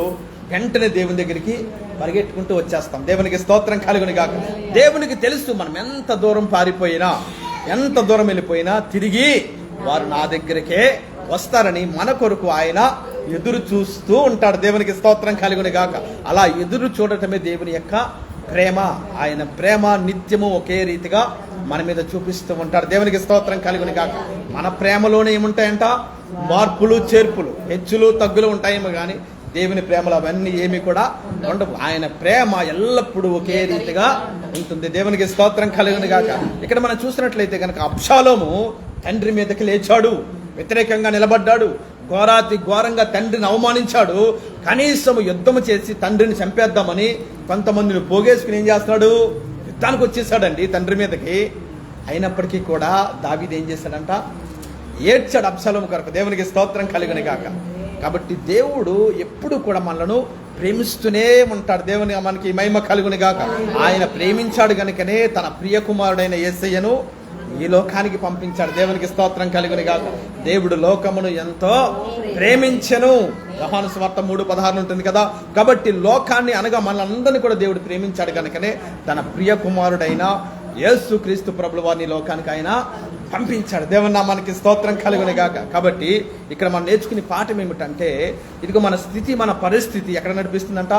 వెంటనే దేవుని దగ్గరికి పరిగెట్టుకుంటూ వచ్చేస్తాం. దేవునికి స్తోత్రం కలుగును గాక. దేవునికి తెలుసు మనం ఎంత దూరం పారిపోయినా, ఎంత దూరం వెళ్ళిపోయినా తిరిగి వారు నా దగ్గరికే వస్తారని మన కొరకు ఆయన ఎదురు చూస్తూ ఉంటాడు. దేవునికి స్తోత్రం కలుగును గాక. అలా ఎదురు చూడటమే దేవుని యొక్క ప్రేమ. ఆయన ప్రేమ నిత్యము ఒకే రీతిగా మన మీద చూపిస్తూ ఉంటాడు. దేవునికి స్తోత్రం కలుగును గాక. మన ప్రేమలోనే ఏముంటాయంట? మార్పులు చేర్పులు, హెచ్చులు తగ్గులు ఉంటాయేమో కానీ దేవుని ప్రేమలో అవన్నీ ఏమి కూడా ఉండవు. ఆయన ప్రేమ ఎల్లప్పుడూ ఒకే రీతిగా ఉంటుంది. దేవునికి స్తోత్రం కలుగును గాక. ఇక్కడ మనం చూసినట్లయితే కనుక అబ్షాలోము తండ్రి మీదకి లేచాడు, వ్యతిరేకంగా నిలబడ్డాడు, ఘోరంగా తండ్రిని అవమానించాడు. కనీసం యుద్ధము చేసి తండ్రిని చంపేద్దామని కొంతమందిని పోగేసుకుని ఏం చేస్తున్నాడు? యుద్ధానికి వచ్చేసాడండి తండ్రి మీదకి. అయినప్పటికీ కూడా దావీదు ఏం చేశాడంట? ఏడ్చాడు అబ్షాలోము కొరకు. దేవునికి స్తోత్రం కలుగును గాక. కాబట్టి దేవుడు ఎప్పుడు కూడా మనలను ప్రేమిస్తూనే ఉంటాడు. దేవుని మనకి మహిమ కలుగును గాక. ఆయన ప్రేమించాడు గనుకనే తన ప్రియ కుమారుడైన యేసయ్యను ఈ లోకానికి పంపించాడు. దేవునికి స్తోత్రం కలుగును గాక. దేవుడు లోకమును ఎంతో ప్రేమించెను. యోహాను సువార్త 3:16 ఉంటుంది కదా. కాబట్టి లోకాన్ని అనగా మనలందరినీ కూడా దేవుడు ప్రేమించాడు గనుకనే తన ప్రియ కుమారుడైన యేసుక్రీస్తు ప్రభుల వారిని లోకానికి ఆయన పంపించాడు. దేవుని నామానికి స్తోత్రం కలుగును గాక. కాబట్టి ఇక్కడ మనం నేర్చుకునే పాఠం ఏమిటంటే, ఇదిగో మన స్థితి, మన పరిస్థితి ఎక్కడ నడిపిస్తుందంట?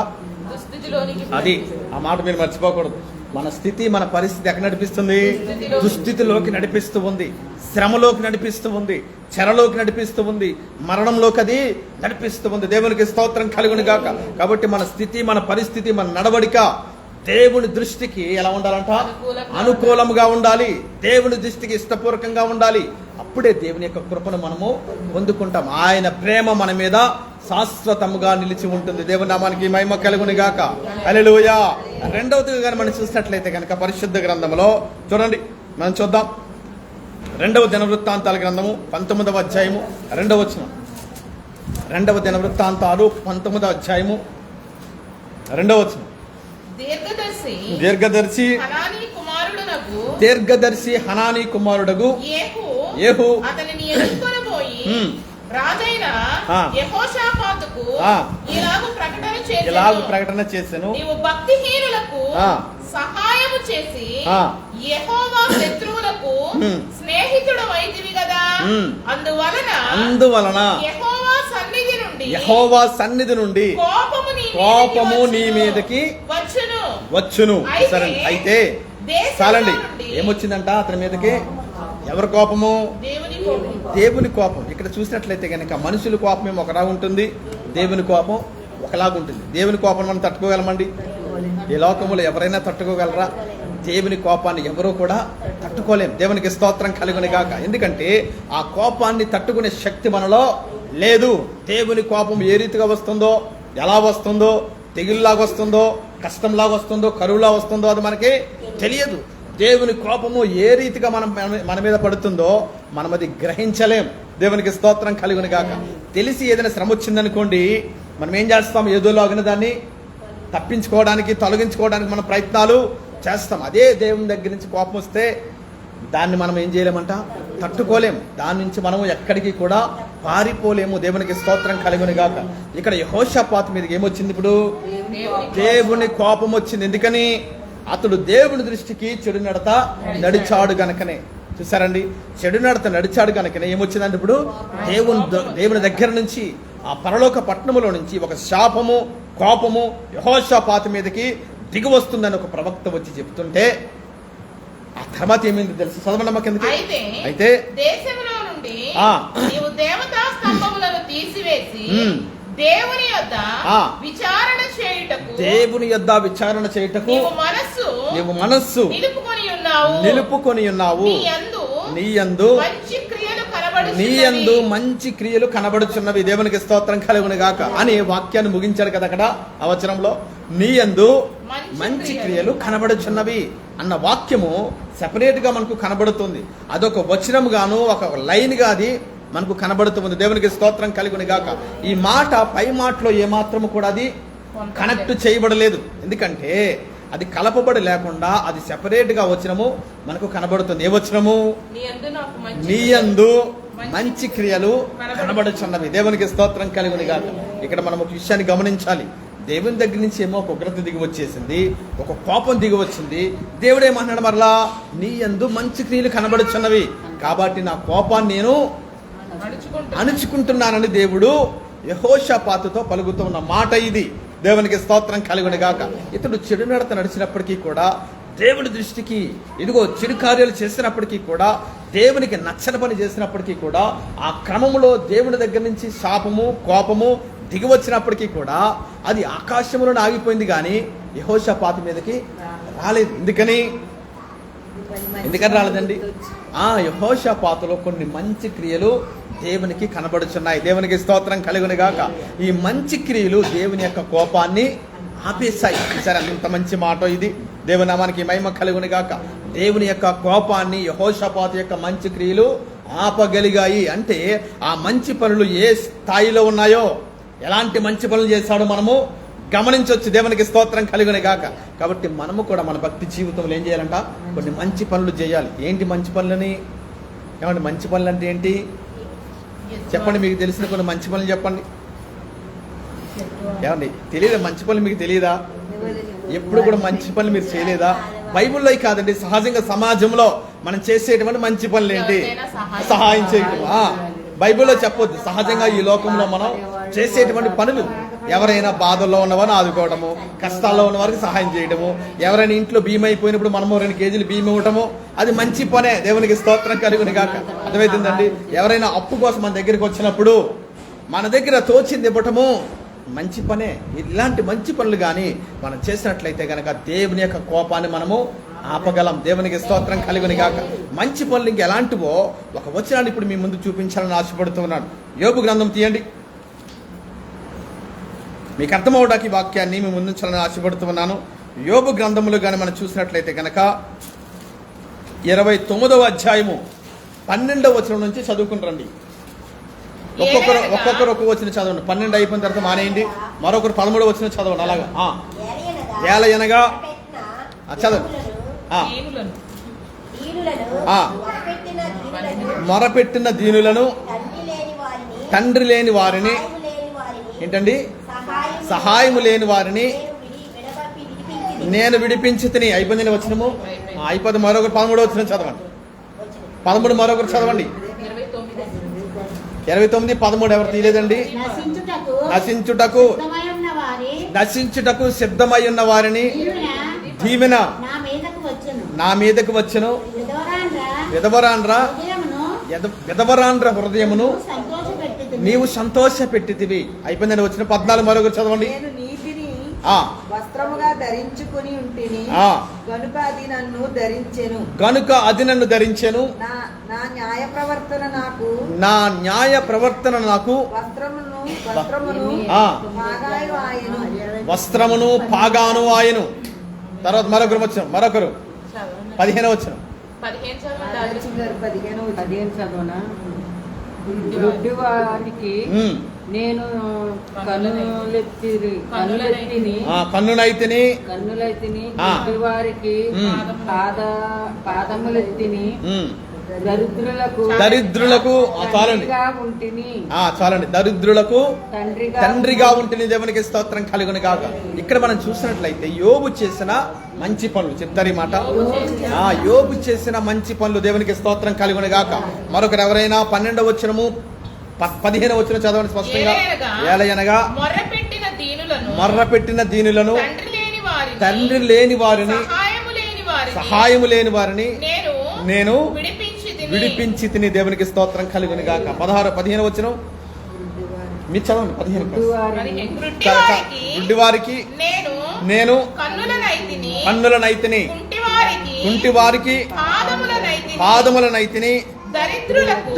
అది ఆ మాట మీరు మర్చిపోకూడదు. మన స్థితి, మన పరిస్థితి ఎక్కడ నడిపిస్తుంది? దుస్థితిలోకి నడిపిస్తూ ఉంది, శ్రమలోకి నడిపిస్తూ ఉంది, చెరలోకి నడిపిస్తూ ఉంది, మరణంలోకి అది నడిపిస్తూ ఉంది. దేవునికి స్తోత్రం కలుగును గాక. కాబట్టి మన స్థితి, మన పరిస్థితి, మన నడవడిక దేవుని దృష్టికి ఎలా ఉండాలంట? అనుకూలంగా ఉండాలి. దేవుని దృష్టికి ఇష్టపూర్వకంగా ఉండాలి. అప్పుడే దేవుని యొక్క కృపను మనము పొందుకుంటాం. ఆయన ప్రేమ మన మీద శాశ్వతముగా నిలిచి ఉంటుంది. దేవుని నామానికి మహిమ కలుగును గాక. హల్లెలూయా. రెండవదిగా కానీ మనం చూసినట్లయితే కనుక పరిశుద్ధ గ్రంథంలో చూడండి, మనం చూద్దాం. 2వ దినవృత్తాంతాల గ్రంథము 19వ అధ్యాయము 2వ వచనం. 2వ దినవృత్తాంతాలు 19వ అధ్యాయము 2వ వచనం. దీర్ఘదర్శి హనానీ కుమారుడగు యేహూ అతనిని ఎదుర్కొనబోయి రాజైన యెహోషాపాతుకు ఇలాగు ప్రకటన చేసెను, చేసెను, నీవు భక్తిహీనులకు సహాయము చేసి ఆ. యెహోవా శత్రువులకు స్నేహితుడు వైదివి కదా, అందువలన యెహోవా సన్నిధి నుండి కోపము నీ మీదకి వచ్చును. సరే, అయితే చాలండి. ఏమొచ్చిందంట అతని మీదకి? ఎవరి కోపము? దేవుని కోపం. ఇక్కడ చూసినట్లయితే కనుక మనుషుల కోపం ఏమో ఒకలా ఉంటుంది, దేవుని కోపం ఒకలాగా ఉంటుంది. దేవుని కోపం మనం తట్టుకోగలమండి? ఈ లోకములో ఎవరైనా తట్టుకోగలరా? దేవుని కోపాన్ని ఎవరూ కూడా తట్టుకోలేం. దేవునికి స్తోత్రం కలుగును గాక. ఎందుకంటే ఆ కోపాన్ని తట్టుకునే శక్తి మనలో లేదు. దేవుని కోపం ఏ రీతిగా వస్తుందో, ఎలా వస్తుందో, తెగుల్లాగా వస్తుందో, కష్టంలాగా వస్తుందో, కరువులా వస్తుందో అది మనకి తెలియదు. దేవుని కోపము ఏ రీతిగా మన మీద పడుతుందో మనం అది గ్రహించలేం. దేవునికి స్తోత్రం కలుగును గాక. తెలిసి ఏదైనా శ్రమ వచ్చిందనుకోండి, మనం ఏం చేస్తాం? ఏదోలాగిన దాన్ని తప్పించుకోవడానికి, తొలగించుకోవడానికి మనం ప్రయత్నాలు చేస్తాం. అదే దేవుని దగ్గర నుంచి కోపం వస్తే దాన్ని మనం ఏం చేయలేమంట? తట్టుకోలేం. దాని నుంచి మనం ఎక్కడికి కూడా పారిపోలేము. దేవునికి స్తోత్రం కలుగును గాక. ఇక్కడ యెహోషాపాతు మీదకి ఏమొచ్చింది? ఇప్పుడు దేవుని కోపం వచ్చింది. ఎందుకని? అతడు దేవుని దృష్టికి చెడు నడత నడిచాడు గనకనే. చూసారండి, చెడు నడత నడిచాడు గనకనే ఏమొచ్చిందంటే ఇప్పుడు దేవుని దగ్గర నుంచి, ఆ పరలోక పట్టణములో నుంచి ఒక శాపము, కోపము యెహోషాపాతు మీదకి దిగి వస్తుందని ఒక ప్రవక్త వచ్చి చెప్తుంటే ఆ తర్వాత ఏమైంది తెలుసు? చదవనమ్మకి ఎందుకు? అయితే దేశంలో నుండి నీవు దేవతా స్తంభములను తీసివేసి దేవుని యొద్ద విచారణ చేయుటకు నీవు మనస్సు నిలుపుకొని ఉన్నావు. నీ యందు మంచి క్రియలు కనబడుచున్నవి. దేవునికి స్తోత్రం కలుగును గాక అని వాక్యాన్ని ముగించాడు కదా అక్కడ ఆ వచనంలో. నీ యందు మంచి క్రియలు కనబడుచున్నవి అన్న వాక్యము సెపరేట్ గా మనకు కనబడుతుంది. అదొక వచనం గాను, ఒక లైన్ గా అది మనకు కనబడుతుంది. దేవునికి స్తోత్రం కలుగును గాక. ఈ మాట పై మాటలో ఏమాత్రము కూడా అది కనెక్ట్ చేయబడలేదు. ఎందుకంటే అది కలపబడి లేకుండా అది సెపరేట్ గా వచనము మనకు కనబడుతుంది. ఏ వచనము? నీ యందు మంచి క్రియలు కనబడుచున్నవి. దేవునికి స్తోత్రం కలుగును గాక. ఇక్కడ మనం ఒక విషయాన్ని గమనించాలి. దేవుని దగ్గర నుంచి ఏమో ఒక ఉగ్రత దిగి వచ్చేసింది, ఒక కోపం దిగి వచ్చింది. దేవుడు ఏమన్నాడు? మరలా నీ యందు మంచి క్రియలు కనబడుచున్నవి కాబట్టి నా కోపాన్ని నేను అణుచుకుంటున్నానని దేవుడు యెహోషాపాతుతో పలుకుతున్న మాట ఇది. దేవునికి స్తోత్రం కలుగును గాక. ఇతడు చెడు నడత నడిచినప్పటికీ కూడా దేవుని దృష్టికి, ఇదిగో చెడు కార్యాలు చేసినప్పటికీ కూడా, దేవునికి నచ్చని పని చేసినప్పటికీ కూడా, ఆ క్రమంలో దేవుని దగ్గర నుంచి శాపము, కోపము దిగి వచ్చినప్పటికీ కూడా అది ఆకాశంలో ఆగిపోయింది కానీ యెహోషాపాతు మీదకి రాలేదు. ఎందుకని రాలేదండి? యెహోషాపాతులో కొన్ని మంచి క్రియలు దేవునికి కనబడుచున్నాయి. దేవునికి స్తోత్రం కలుగును గాక. ఈ మంచి క్రియలు దేవుని యొక్క కోపాన్ని ఆపేశాయి. సరే, అంత మంచి మాట ఇది. దేవుని నామానికి మహిమ కలుగును గాక. దేవుని యొక్క కోపాన్ని యెహోషాపాతు యొక్క మంచి క్రియలు ఆపగలిగాయి. అంటే ఆ మంచి పనులు ఏ స్థాయిలో ఉన్నాయో, ఎలాంటి మంచి పనులు చేశాడో మనము గమనించవచ్చు. దేవునికి స్తోత్రం కలుగును గాక. కాబట్టి మనము కూడా మన భక్తి జీవితంలో ఏం చేయాలంట? కొన్ని మంచి పనులు చేయాలి. ఏంటి మంచి పనులని? ఏమంటే మంచి పనులు అంటే ఏంటి చెప్పండి. మీకు తెలిసిన కొన్ని మంచి పనులు చెప్పండి. ఏమండి తెలియదా? మంచి పనులు మీకు తెలియదా? ఎప్పుడు కూడా మంచి పనులు మీరు చేయలేదా? బైబిల్లో కాదండి, సహజంగా సమాజంలో మనం చేసేటువంటి మంచి పనులు ఏంటి? సహాయం చేయటం. బైబిల్లో చెప్పొద్దు. సహజంగా ఈ లోకంలో మనం చేసేటువంటి పనులు, ఎవరైనా బాధల్లో ఉన్నవారిని ఆదుకోవడము, కష్టాల్లో ఉన్న వారికి సహాయం చేయడము, ఎవరైనా ఇంట్లో బియ్యం అయిపోయినప్పుడు మనము 2 కేజీలు బియ్యం ఇవ్వటము, అది మంచి పనే. దేవునికి స్తోత్రం కలుగును గాక. అర్థమవుతుందండి? ఎవరైనా అప్పు కోసం మన దగ్గరికి వచ్చినప్పుడు మన దగ్గర తోచింది ఇవ్వటము మంచి పనే. ఇలాంటి మంచి పనులు కానీ మనం చేసినట్లయితే కనుక దేవుని యొక్క కోపాన్ని మనము ఆపగలం. దేవునికి స్తోత్రం కలుగును గాక. మంచి పనులు ఇంక ఎలాంటివో ఒక వచనాన్ని ఇప్పుడు మీ ముందు చూపించాలని ఆశపడుతున్నాను. యోబు గ్రంథం తీయండి. మీకు అర్థమవడానికి వాక్యాన్ని మీ ముందుంచాలని ఆశపడుతున్నాను. యోబు గ్రంథములు కానీ మనం చూసినట్లయితే కనుక 29వ అధ్యాయము 12వ వచనం నుంచి చదువుకుని రండి. ఒక్కొక్కరు ఒక్క వచనం చదవండి. 12 అయిపోయిన తర్వాత మానేయండి. మరొకరు 13వ వచనం చదవండి. అలాగా ఏలయనగా చదవండి. మొరపెట్టిన దీనులను, తండ్రి లేని వారిని, ఏంటండి సహాయము లేని వారిని నేను విడిపించి తిని. అయిపోయింది వచనము అయిపోతుంది. మరొకరు 13 వచనం చదవండి. 13 మరొకరు చదవండి. 29 13 ఎవరు తీయలేదండి? నశించుటకు నశించుటకు సిద్ధమై ఉన్న వారి నశించుటకు సిద్ధమై ఉన్న వారిని దీవెన దీవెన నా మీదకు వచ్చెను. నా మీదకు వచ్చును. విధవరాండ్ర విధవరాండ్ర హృదయమును విధవరాండ్ర హృదయమును సంతోషపెట్టితివి. నీవు సంతోష పెట్టితివి. అయిపోయిందని వచ్చిన 14 మరొకరు చదవండి. నేను నీతిని ఆ వస్త్రముగా ధరించుకుని ఉంటిని, ఆ. గనుక అది నన్ను ధరించెను. గనుక అది నన్ను ధరించెను. నా నా న్యాయ ప్రవర్తన నాకు నా న్యాయ ప్రవర్తన నాకు వస్త్రమును ఆ. మాగాయు ఆయను. వస్త్రమును పాగాను ఆయను. తర్వాత మరొకరు 15 వచ్చిన 15 చదవండి. 15 చదువునా గుడ్డి వారికి నేను కన్నులెత్తిని కన్నునైతిని కన్నులెత్తిని ఆ. గుడ్డి వారికి పాదములెత్తిని దరిద్రులకు చాలండి తండ్రిగా ఉంటిని. చాలండి. దరిద్రులకు తండ్రిగా ఉంటిని. ఉంటుంది. దేవునికి స్తోత్రం కలుగును కాక. ఇక్కడ మనం చూసినట్లయితే యోబు చేసిన మంచి పనులు చెప్తారు ఈ మాట. యోబు చేసిన మంచి పనులు దేవునికి స్తోత్రం కలుగును గాక. మరొకరు ఎవరైనా 12వ వచనము 15వ వచనం చదవండి స్పష్టంగా. ఏలయనగా మొర్రపెట్టిన దీనులను తండ్రి లేని వారిని సహాయము లేని వారిని నేను విడిపించి తిని. దేవునికి స్తోత్రం కలుగును గాక. 15 వచనం మీరు చదవండి. 15 గుడ్డి వారికి నేను కన్నులనైతిని, కుంటి వారికి పాదములనైతిని,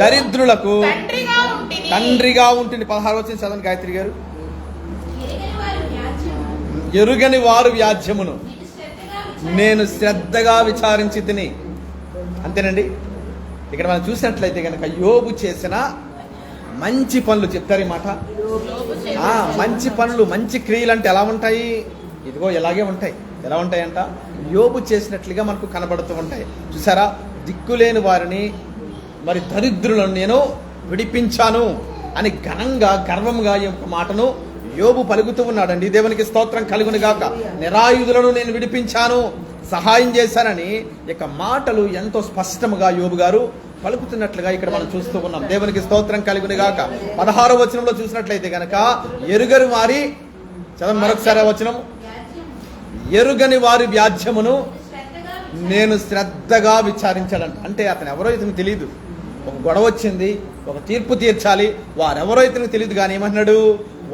దరిద్రులకు తండ్రిగా ఉంటుంది. 16 వచనం చదవండి గాయత్రి గారు. ఎరుగని వారు వ్యాజ్యమును నేను శ్రద్ధగా విచారించి తిని. అంతేనండి. ఇక్కడ మనం చూసినట్లయితే కనుక యోబు చేసిన మంచి పనులు చెప్తారు ఈ మాట. మంచి పనులు మంచి క్రియలు అంటే ఎలా ఉంటాయి? ఇదిగో ఇలాగే ఉంటాయి. ఎలా ఉంటాయంట? యోబు చేసినట్లుగా మనకు కనబడుతూ ఉంటాయి. చూసారా? దిక్కులేని వారిని మరి దరిద్రులను నేను విడిపించాను అని ఘనంగా గర్వంగా ఈ యొక్క మాటను యోబు పలుకుతూ ఉన్నాడండి. దేవునికి స్తోత్రం కలుగును గాక. నిరాయుధులను నేను విడిపించాను, సహాయం చేశానని ఇక మాటలు ఎంతో స్పష్టంగా యోబు గారు పలుకుతున్నట్లుగా ఇక్కడ మనం చూస్తూ ఉన్నాం. దేవునికి స్తోత్రం కలుగును గాక. 16వ వచనంలో చూసినట్లయితే గనక ఎరుగని వారి చదవండి మరొకసారి వచనం. ఎరుగని వారి వ్యాజ్యమును నేను శ్రద్ధగా విచారించాడంట. అంటే అతను ఎవరో ఇతనికి తెలియదు. ఒక గొడవ వచ్చింది, ఒక తీర్పు తీర్చాలి, వారెవరో ఇతనికి తెలియదు. కానీ ఏమన్నాడు?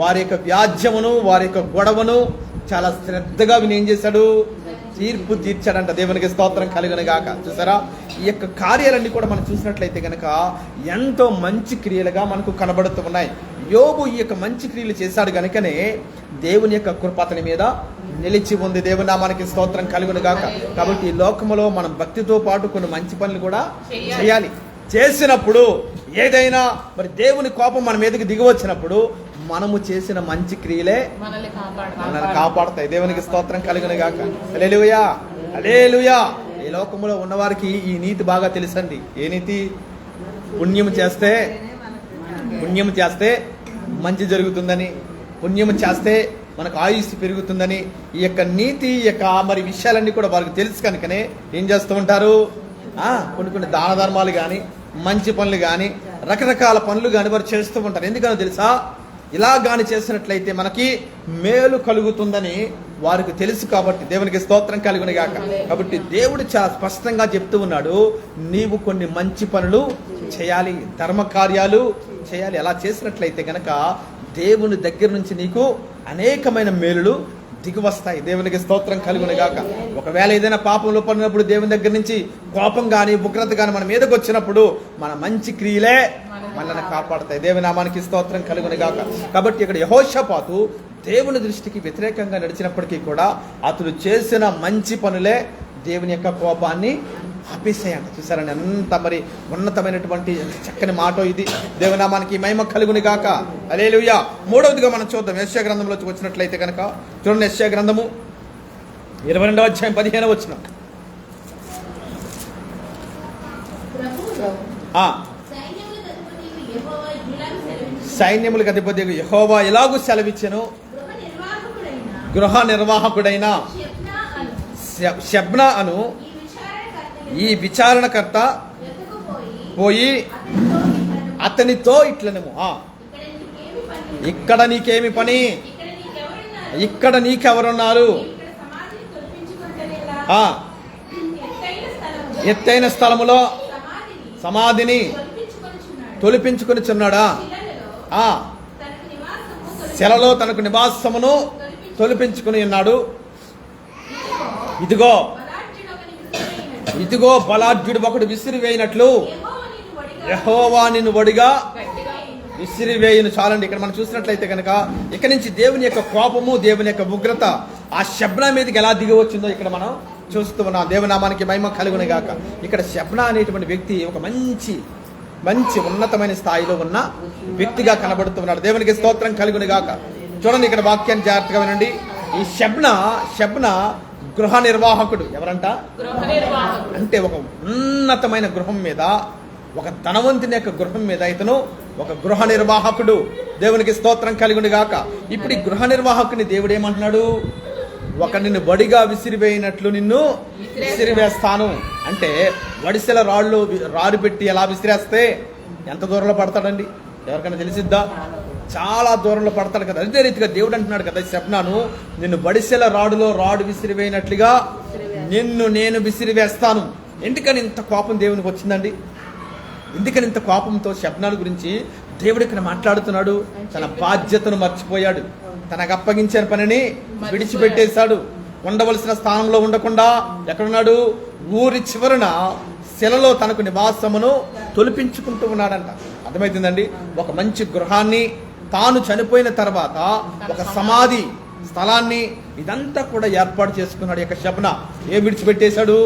వారి యొక్క వ్యాజ్యమును వారి యొక్క గొడవను చాలా శ్రద్ధగా విని ఏం చేశాడు? తీర్పు తీర్చాడంట. దేవునికి స్తోత్రం కలుగును గాక. చూసారా? ఈ యొక్క కార్యాలన్నీ కూడా మనం చూసినట్లయితే కనుక ఎంతో మంచి క్రియలుగా మనకు కనబడుతూ ఉన్నాయి. యోబు ఈ యొక్క మంచి క్రియలు చేశాడు కనుకనే దేవుని యొక్క కృప అతని మీద నిలిచి ఉంది. దేవుని నామానికి స్తోత్రం కలుగును గాక. కాబట్టి ఈ లోకములో మనం భక్తితో పాటు కొన్ని మంచి పనులు కూడా చేయాలి. చేసినప్పుడు ఏదైనా మరి దేవుని కోపం మన మీదకి దిగి వచ్చినప్పుడు మనము చేసిన మంచి క్రియలే మనల్ని కాపాడుతాయి. దేవునికి స్తోత్రం కలుగును గాక. హల్లెలూయా, హల్లెలూయా. ఈ లోకములో ఉన్నవారికి ఈ నీతి బాగా తెలుసండి. ఏ నీతి? పుణ్యం చేస్తే మంచి జరుగుతుందని, పుణ్యం చేస్తే మనకు ఆయుస్సు పెరుగుతుందని ఈ యొక్క నీతి యొక్క మరి విషయాలన్నీ కూడా వారికి తెలుసు కనుకనే ఏం చేస్తూ ఉంటారు? కొన్ని దాన ధర్మాలు కానీ మంచి పనులు కానీ రకరకాల పనులు కానీ వారు చేస్తూ ఉంటారు. ఎందుకనో తెలుసా? ఇలా గాని చేసినట్లయితే మనకి మేలు కలుగుతుందని వారికి తెలుసు. కాబట్టి దేవునికి స్తోత్రం కలుగును గాక. కాబట్టి దేవుడు చాలా స్పష్టంగా చెప్తూ ఉన్నాడు, నీవు కొన్ని మంచి పనులు చేయాలి, ధర్మ కార్యాలు చేయాలి. అలా చేసినట్లయితే గనక దేవుని దగ్గర నుంచి నీకు అనేకమైన మేలులు దిగి వస్తాయి. దేవునికి స్తోత్రం కలుగును గాక. ఒకవేళ ఏదైనా పాపంలో పడినప్పుడు దేవుని దగ్గర నుంచి కోపం కానీ ఉగ్రత కానీ మన మీదకి వచ్చినప్పుడు మన మంచి క్రియలే మనల్ని కాపాడుతాయి. దేవుని నామానికి స్తోత్రం కలుగును గాక. కాబట్టి ఇక్కడ యెహోషాపాతు దేవుని దృష్టికి వ్యతిరేకంగా నడిచినప్పటికీ కూడా అతడు చేసిన మంచి పనులే దేవుని యొక్క కోపాన్ని ఆపేసాయంట. చూసారని ఎంత మరి ఉన్నతమైనటువంటి చక్కని మాట ఇది. దేవుని నామానికి మహిమ కలుగును గాక. హల్లెలూయా. మూడవదిగా మనం చూద్దాం. యెషయా గ్రంథంలోకి వచ్చినట్లయితే కనుక చూడండి. యెషయా గ్రంథము 22వ అధ్యాయం 15వ వచనం. సైన్యములకు అధిపతి యెహోవా ఎలాగూ సెలవిచ్చెను, గృహ నిర్వాహకుడైన షెబ్నా అను ఈ విచారణకర్త పోయి అతనితో ఇట్లనేమో ఇక్కడ నీకేమి పని, ఇక్కడ నీకెవరున్నారు, ఎత్తైన స్థలములో సమాధిని తొలిపించుకొని చున్నాడా, శిలలో తనకు నివాసమును తొలిపించుకుని ఉన్నాడు. ఇదిగో ఇదిగో బలాఢ్యుడు ఒకడు విసిరివేయినట్లు యెహోవా నిన్ను వడిగా విసిరివేయును. చాలండి. ఇక్కడ మనం చూసినట్లయితే కనుక ఇక్కడి నుంచి దేవుని యొక్క కోపము, దేవుని యొక్క ఉగ్రత ఆ షెబ్నా మీదకి ఎలా దిగి వచ్చిందో ఇక్కడ మనం చూస్తూ ఉన్నాం. దేవునామానికి మహిమ కలుగును గాక. ఇక్కడ షెబ్నా అనేటువంటి వ్యక్తి ఒక మంచి ఉన్నతమైన స్థాయిలో ఉన్న వ్యక్తిగా కనబడుతున్నాడు. దేవునికి స్తోత్రం కలుగును గాక. చూడండి ఇక్కడ వాక్యాన్ని జాగ్రత్తగా వినండి. ఈ షెబ్నా గృహ నిర్వాహకుడు. ఎవరంట? అంటే ఒక ఉన్నతమైన గృహం మీద, ఒక ధనవంతుని యొక్క గృహం మీద ఇతను ఒక గృహ నిర్వాహకుడు. దేవునికి స్తోత్రం కలుగును గాక. ఇప్పుడు ఈ గృహ నిర్వాహకుని దేవుడు ఏమంటున్నాడు? ఒక నిన్ను బడిగా విసిరివేయినట్లు నిన్ను విసిరివేస్తాను. అంటే వడిసెల రాడు పెట్టి ఎలా విసిరేస్తే ఎంత దూరంలో పడతాడండి? ఎవరికైనా తెలిసిద్దా? చాలా దూరంలో పడతాడు కదా. అదే రీతిగా దేవుడు అంటున్నాడు కదా, షెబ్నాను నిన్ను బడిసెల రాడు విసిరివేయినట్లుగా నేను విసిరివేస్తాను. ఎందుకని ఇంత కోపం దేవునికి వచ్చిందండి? ఎందుకని ఇంత కోపంతో షెబ్నాను గురించి దేవుడు ఇక్కడ మాట్లాడుతున్నాడు? తన బాధ్యతను మర్చిపోయాడు, తనకు అప్పగించిన పనిని విడిచిపెట్టేశాడు. ఉండవలసిన స్థానంలో ఉండకుండా ఎక్కడున్నాడు? ఊరి చివరన శిలలో తనకు నివాసమును తొలిపించుకుంటూ ఉన్నాడంట. అర్థమవుతుందండి? ఒక మంచి గృహాన్ని, తాను చనిపోయిన తర్వాత ఒక సమాధి స్థలాన్ని, ఇదంతా కూడా ఏర్పాటు చేసుకున్నాడు. యొక్క షెబ్నా ఏం విడిచిపెట్టేశాడు?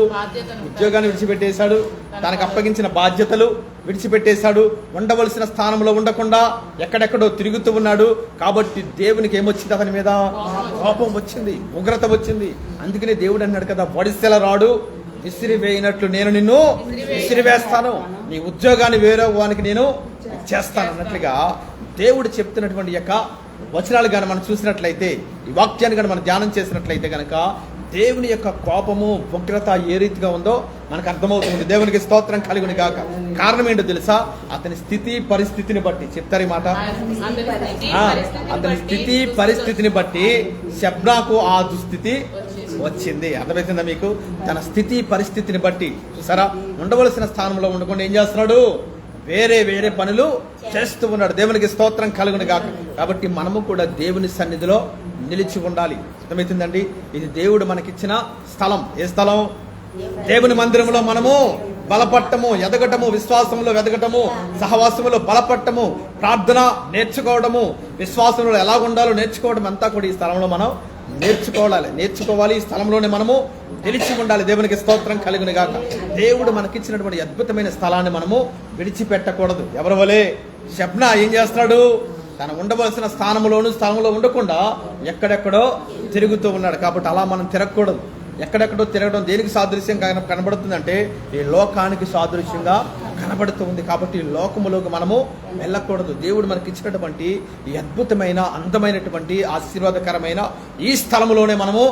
ఉద్యోగాన్ని విడిచిపెట్టేశాడు, తనకు అప్పగించిన బాధ్యతలు విడిచిపెట్టేశాడు, ఉండవలసిన స్థానంలో ఉండకుండా ఎక్కడెక్కడో తిరుగుతూ ఉన్నాడు. కాబట్టి దేవునికి ఏమొచ్చింది? అతని మీద కోపం వచ్చింది, ఉగ్రత వచ్చింది. అందుకనే దేవుడు అన్నాడు కదా, వడిసెల రాడు విసిరివేయినట్లు నేను నిన్ను విసిరివేస్తాను, నీ ఉద్యోగాన్ని వేరే వానికి నేను చేస్తాను అన్నట్లుగా దేవుడు చెప్తున్నటువంటి యొక్క వచనాలు కానీ మనం చూసినట్లయితే, ఈ వాక్యాన్ని కానీ మనం ధ్యానం చేసినట్లయితే కనుక దేవుని యొక్క కోపము, ఉగ్రత ఏ రీతిగా ఉందో మనకు అర్థమవుతుంది. దేవునికి స్తోత్రం కలుగును గాక. కారణం ఏంటో తెలుసా? అతని స్థితి పరిస్థితిని బట్టి. చెప్తారు ఈ మాట. అతని స్థితి పరిస్థితిని బట్టి షెబ్నాకు ఆ దుస్థితి వచ్చింది. అర్థమవుతుందా మీకు? తన స్థితి పరిస్థితిని బట్టి చూసారా, ఉండవలసిన స్థానంలో ఉండకుండా ఏం చేస్తున్నాడు? వేరే పనులు చేస్తూ ఉన్నాడు. దేవునికి స్తోత్రం కలుగును గాక. కాబట్టి మనము కూడా దేవుని సన్నిధిలో నిలిచి ఉండాలి. అర్థమవుతుందండి? ఇది దేవుడు మనకిచ్చిన స్థలం. ఏ స్థలం? దేవుని మందిరంలో మనము బలపట్టము, ఎదగటము, విశ్వాసంలో ఎదగటము, సహవాసములో బలపట్టము, ప్రార్థన నేర్చుకోవడము, విశ్వాసంలో ఎలా ఉండాలో నేర్చుకోవడం అంతా కూడా ఈ స్థలంలో మనం నేర్చుకోవాలి. ఈ స్థలంలోనే మనము నిలిచి ఉండాలి. దేవునికి స్తోత్రం కలుగును గాక. దేవుడు మనకిచ్చినటువంటి అద్భుతమైన స్థలాన్ని మనము విడిచిపెట్టకూడదు. ఎవరి వలే షెబ్నా ఏం చేస్తాడు? తను ఉండవలసిన స్థానంలో ఉండకుండా ఎక్కడెక్కడో తిరుగుతూ ఉన్నాడు. కాబట్టి అలా మనం తిరగకూడదు. ఎక్కడెక్కడో తిరగడం దేనికి సాదృశ్యంగా కనబడుతుందంటే ఈ లోకానికి సాదృశ్యంగా కనబడుతూ ఉంది. కాబట్టి ఈ లోకములోకి మనము వెళ్ళకూడదు. దేవుడు మనకి ఇచ్చినటువంటి ఈ అద్భుతమైన, అందమైనటువంటి, ఆశీర్వాదకరమైన ఈ స్థలములోనే మనము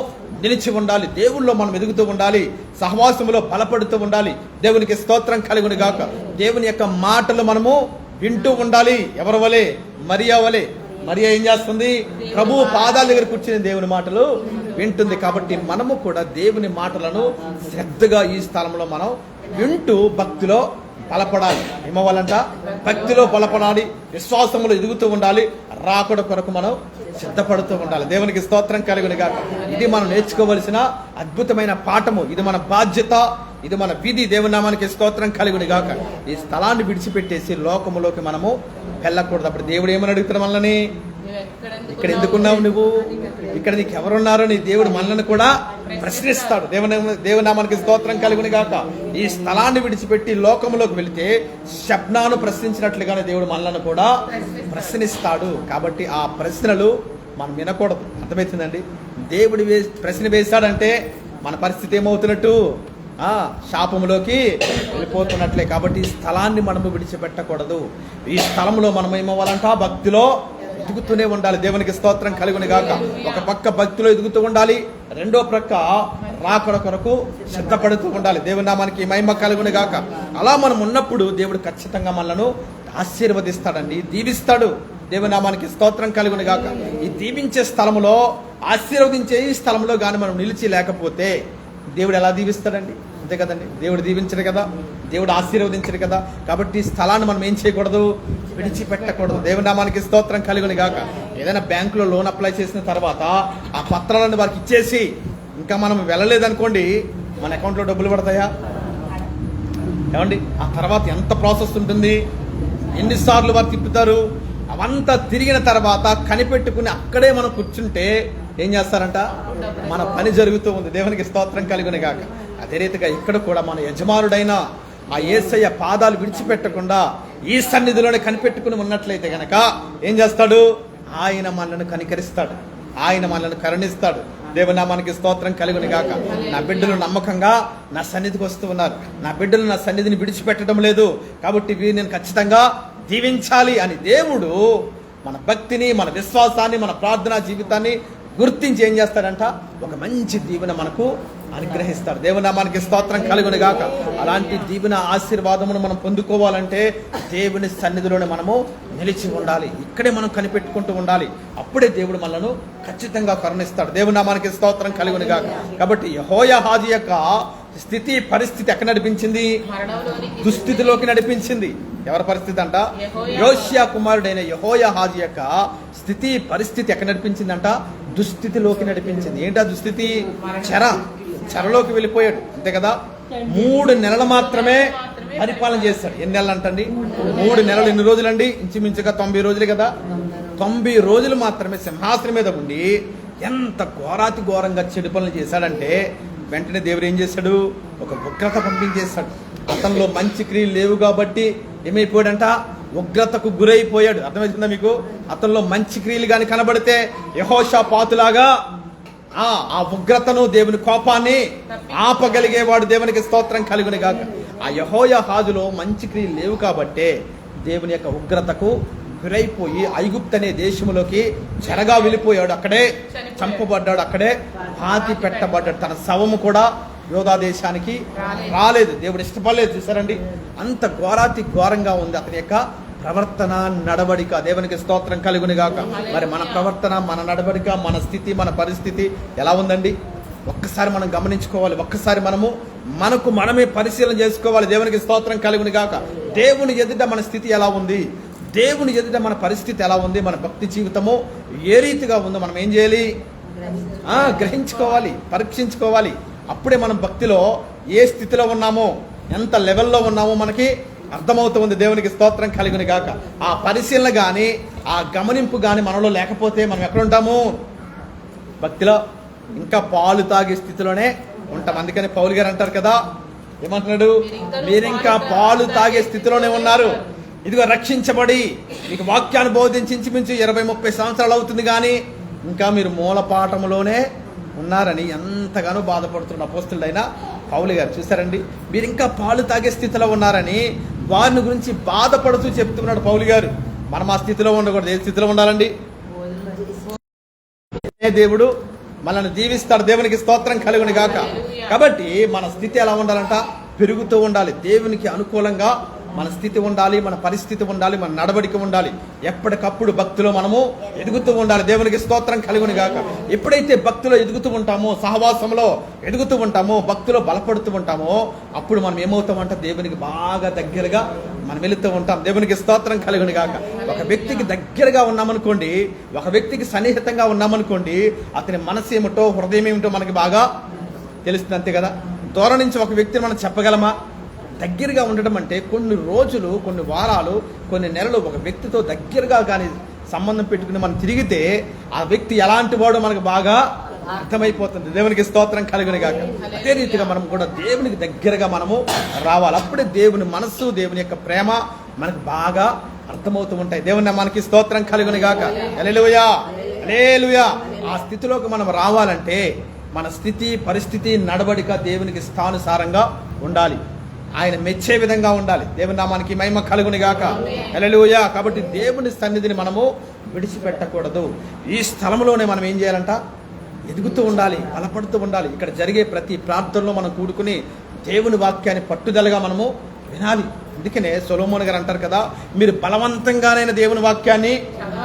నిలిచి ఉండాలి. దేవుల్లో మనం ఎదుగుతూ ఉండాలి, సహవాసములో బలపడుతూ ఉండాలి. దేవునికి స్తోత్రం కలుగును గాక. దేవుని యొక్క మాటలు మనము వింటూ ఉండాలి. ఎవరి వలే? మరియా వలే. మరియా ఏం చేస్తుంది? ప్రభువు పాదాల దగ్గర కూర్చుని దేవుని మాటలు వింటుంది. కాబట్టి మనము కూడా దేవుని మాటలను శ్రద్ధగా ఈ స్థలంలో మనం వింటూ భక్తిలో బలపడాలి. ఏమవ్వాలంట? భక్తిలో బలపడాలి, విశ్వాసంలో ఎదుగుతూ ఉండాలి, రాకడ కొరకు మనం సిద్ధపడుతూ ఉండాలి. దేవునికి స్తోత్రం కలుగును గాక. ఇది మనం నేర్చుకోవలసిన అద్భుతమైన పాఠము. ఇది మన బాధ్యత, ఇది మన విధి. దేవుని నామానికి స్తోత్రం కలుగును గాక. ఈ స్థలాన్ని విడిచిపెట్టేసి లోకములోకి మనము వెళ్ళకూడదు. అప్పుడు దేవుడు ఏమని అడుగుతాడు మనల్ని? ఇక్కడ ఎందుకున్నావు నువ్వు? ఇక్కడ నీకు ఎవరున్నారో నీ దేవుడు మనల్ని కూడా ప్రశ్నిస్తాడు. దేవుని నామానికి స్తోత్రం కలుగును గాక. ఈ స్థలాన్ని విడిచిపెట్టి లోకములోకి వెళితే షెబ్నాను ప్రశ్నించినట్లుగానే దేవుడు మనల్ని కూడా ప్రశ్నిస్తాడు. కాబట్టి ఆ ప్రశ్నలు మనం వినకూడదు. అర్థమవుతుందండి? దేవుడు ప్రశ్న వేశాడంటే మన పరిస్థితి ఏమవుతున్నట్టు? శాపములోకి వెళ్ళిపోతున్నట్లే. కాబట్టి ఈ స్థలాన్ని మనము విడిచిపెట్టకూడదు. ఈ స్థలంలో మనం ఏమవ్వాలంట? భక్తిలో ఎదుగుతూనే ఉండాలి. దేవునికి స్తోత్రం కలుగును గాక. ఒక పక్క భక్తిలో ఎదుగుతూ ఉండాలి, రెండో ప్రక్క రాకడ కొరకు సిద్ధపడుతూ ఉండాలి. దేవుని నామానికి మహిమ కలుగును గాక. అలా మనం ఉన్నప్పుడు దేవుడు ఖచ్చితంగా మనలను ఆశీర్వదిస్తాడండి, దీవిస్తాడు. దేవుని నామానికి స్తోత్రం కలుగును గాక. ఈ దీవించే స్థలంలో, ఆశీర్వదించే ఈ స్థలంలో కానీ మనం నిలిచి లేకపోతే దేవుడు ఎలా దీవిస్తాడండి? అంతే కదండి, దేవుడు దీవించడు కదా, దేవుడు ఆశీర్వదించడు కదా. కాబట్టి ఈ స్థలాన్ని మనం ఏం చేయకూడదు, విడిచిపెట్టకూడదు. దేవుని నామానికి స్తోత్రం కలుగును గాక. ఏదైనా బ్యాంకులో లోన్ అప్లై చేసిన తర్వాత ఆ పత్రాలను వారికి ఇచ్చేసి ఇంకా మనం వెళ్ళలేదనుకోండి, మన అకౌంట్లో డబ్బులు పడతాయా ఏమండి? ఆ తర్వాత ఎంత ప్రాసెస్ ఉంటుంది, ఎన్నిసార్లు వారు తిప్పుతారు, అవంతా తిరిగిన తర్వాత కనిపెట్టుకుని అక్కడే మనం కూర్చుంటే ఏం చేస్తారంట, మన పని జరుగుతూ ఉంది. దేవునికి స్తోత్రం కలుగును గాక. అదే రీతిగా ఇక్కడ కూడా మన యజమానుడైన ఆ యేసయ్య పాదాలు విడిచిపెట్టకుండా ఈ సన్నిధిలోనే కనిపెట్టుకుని ఉన్నట్లయితే గనక ఏం చేస్తాడు, ఆయన మనల్ని కనికరిస్తాడు, ఆయన మనల్ని కరుణిస్తాడు. దేవునామానికి స్తోత్రం కలుగును గాక. నా బిడ్డలు నమ్మకంగా నా సన్నిధికి వస్తూ ఉన్నారు, నా బిడ్డలు నా సన్నిధిని విడిచిపెట్టడం లేదు, కాబట్టి వీరిని నేను ఖచ్చితంగా దీవించాలి అని దేవుడు మన భక్తిని, మన విశ్వాసాన్ని, మన ప్రార్థనా జీవితాన్ని గుర్తించి ఏం చేస్తాడంట, ఒక మంచి దీవెన మనకు అనుగ్రహిస్తాడు. దేవునామానికి స్తోత్రం కలుగును గాక. అలాంటి దీవెన ఆశీర్వాదమును మనం పొందుకోవాలంటే దేవుని సన్నిధిలోనే మనము నిలిచి ఉండాలి, ఇక్కడే మనం కనిపెట్టుకుంటూ ఉండాలి. అప్పుడే దేవుడు మనలను ఖచ్చితంగా కరుణిస్తాడు. దేవునామానికి స్తోత్రం కలుగును గాక. కాబట్టి యెహోయాహాజు యొక్క స్థితి పరిస్థితి ఎక్కడ నడిపించింది, దుస్థితిలోకి నడిపించింది. ఎవరి పరిస్థితి అంట, యోషియా కుమారుడైన యెహోయాహాజు యొక్క స్థితి పరిస్థితి ఎక్కడ నడిపించిందంట, దుస్థితిలోకి నడిపించింది. ఏంటా దుస్థితి, చెరలోకి వెళ్ళిపోయాడు, అంతే కదా. 3 నెలలు మాత్రమే పరిపాలన చేస్తాడు. ఎన్ని నెలలు అంటండి, 3 నెలలు. ఎన్ని రోజులండి, ఇంచుమించుగా 90 రోజులు కదా. 90 రోజులు మాత్రమే సింహాసనం మీద ఉండి ఎంత ఘోరాతి ఘోరంగా చెడు పనులు చేశాడంటే వెంటనే దేవుడు ఏం చేశాడు, ఒక ఉగ్రత పంపించేశాడు. అతనిలో మంచి క్రియలు లేవు కాబట్టి ఏమైపోయాడంట, ఉగ్రతకు గురైపోయాడు. అర్థమవుతుందా మీకు? అతనిలో మంచి క్రియలు కానీ కనబడితే యెహోషాపాతులాగా ఆ ఉగ్రతను, దేవుని కోపాన్ని ఆపగలిగేవాడు. దేవునికి స్తోత్రం కలుగును గాక. ఆ యెహోయాహాజులో మంచి క్రియలు లేవు కాబట్టే దేవుని యొక్క ఉగ్రతకు గురైపోయి ఐగుప్తు అనే దేశంలోకి చెరగా వెళ్ళిపోయాడు. అక్కడే చంపబడ్డాడు, అక్కడే పాతి పెట్టబడ్డాడు. తన శవము కూడా యోధా దేశానికి రాలేదు, దేవుడు ఇష్టపడలేదు. చూసారండి, అంత ఘోరాతి ఘోరంగా ఉంది అతని యొక్క ప్రవర్తన, నడవడిక. దేవునికి స్తోత్రం కలుగును గాక. మరి మన ప్రవర్తన, మన నడవడిక, మన స్థితి, మన పరిస్థితి ఎలా ఉందండి? ఒక్కసారి మనం గమనించుకోవాలి, ఒక్కసారి మనకు మనమే పరిశీలన చేసుకోవాలి. దేవునికి స్తోత్రం కలుగును గాక. దేవుని ఎదుట మన స్థితి ఎలా ఉంది, దేవుని ఎదుట మన పరిస్థితి ఎలా ఉంది, మన భక్తి జీవితము ఏ రీతిగా ఉందో మనం ఏం చేయాలి, గ్రహించుకోవాలి, పరీక్షించుకోవాలి. అప్పుడే మనం భక్తిలో ఏ స్థితిలో ఉన్నామో, ఎంత లెవెల్లో ఉన్నామో మనకి అర్థమవుతుంది. దేవునికి స్తోత్రం కలుగును గాక. ఆ పరిశీలన కానీ, ఆ గమనింపు కానీ మనలో లేకపోతే మనం ఎక్కడ ఉంటాము, భక్తిలో ఇంకా పాలు తాగే స్థితిలోనే ఉంటాం. అందుకని పౌలు గారు అంటారు కదా, ఏమంటున్నాడు, మీరింకా పాలు తాగే స్థితిలోనే ఉన్నారు. ఇదిగో రక్షించబడి మీకు వాక్యాన్ని బోధించి ఇంచుమించు 20-30 సంవత్సరాలు అవుతుంది, కానీ ఇంకా మీరు మూలపాఠములోనే ఉన్నారని ఎంతగానో బాధపడుతున్న అపోస్తలుడైన పౌలు గారు. చూసారండి, మీరు ఇంకా పాలు తాగే స్థితిలో ఉన్నారని వారిని గురించి బాధపడుతూ చెప్తున్నాడు పౌలు గారు. మనం ఆ స్థితిలో ఉండకూడదు. ఏ స్థితిలో ఉండాలండి? దేవుడు మనల్ని దీవిస్తాడు. దేవునికి స్తోత్రం కలుగును గాక. కాబట్టి మన స్థితి ఎలా ఉండాలంట, పెరుగుతూ ఉండాలి. దేవునికి అనుకూలంగా మన స్థితి ఉండాలి, మన పరిస్థితి ఉండాలి, మన నడవడిక ఉండాలి. ఎప్పటికప్పుడు భక్తిలో మనము ఎదుగుతూ ఉండాలి. దేవునికి స్తోత్రం కలుగును గాక. ఎప్పుడైతే భక్తిలో ఎదుగుతూ ఉంటామో, సహవాసంలో ఎదుగుతూ ఉంటామో, భక్తిలో బలపడుతూ ఉంటామో, అప్పుడు మనం ఏమవుతామంటే దేవునికి బాగా దగ్గరగా మనం వెళుతూ ఉంటాం. దేవునికి స్తోత్రం కలుగును గాక. ఒక వ్యక్తికి దగ్గరగా ఉన్నామనుకోండి, ఒక వ్యక్తికి సన్నిహితంగా ఉన్నామనుకోండి, అతని మనసు ఏమిటో, హృదయం ఏమిటో మనకి బాగా తెలుస్తుంది, అంతే కదా. దూరం నుంచి ఒక వ్యక్తిని మనం చెప్పగలమా? దగ్గరగా ఉండడం అంటే కొన్ని రోజులు, కొన్ని వారాలు, కొన్ని నెలలు ఒక వ్యక్తితో దగ్గరగా కానీ సంబంధం పెట్టుకుని మనం తిరిగితే ఆ వ్యక్తి ఎలాంటి వాడో మనకు బాగా అర్థమైపోతుంది. దేవునికి స్తోత్రం కలుగును గాక. అదే రీతిగా మనం కూడా దేవునికి దగ్గరగా మనము రావాలి. అప్పుడే దేవుని మనస్సు, దేవుని యొక్క ప్రేమ మనకు బాగా అర్థమవుతూ ఉంటాయి. దేవుని మనకి స్తోత్రం కలుగును గాక. హల్లెలూయా, హల్లెలూయా. ఆ స్థితిలోకి మనం రావాలంటే మన స్థితి, పరిస్థితి, నడవడిక దేవునికి స్థానుసారంగా ఉండాలి, ఆయన మెచ్చే విధంగా ఉండాలి. దేవుని నామానికి మహిమ కలుగును గాక. హల్లెలూయా. కాబట్టి దేవుని సన్నిధిని మనము విడిచిపెట్టకూడదు. ఈ స్థలంలోనే మనం ఏం చేయాలంట, ఎదుగుతూ ఉండాలి, బలపడుతూ ఉండాలి. ఇక్కడ జరిగే ప్రతి ప్రార్థనలో మనం కూడుకుని దేవుని వాక్యాన్ని పట్టుదలగా మనము వినాలి. అందుకనే సొలొమోను గారు అంటారు కదా, మీరు బలవంతంగానైనా దేవుని వాక్యాన్ని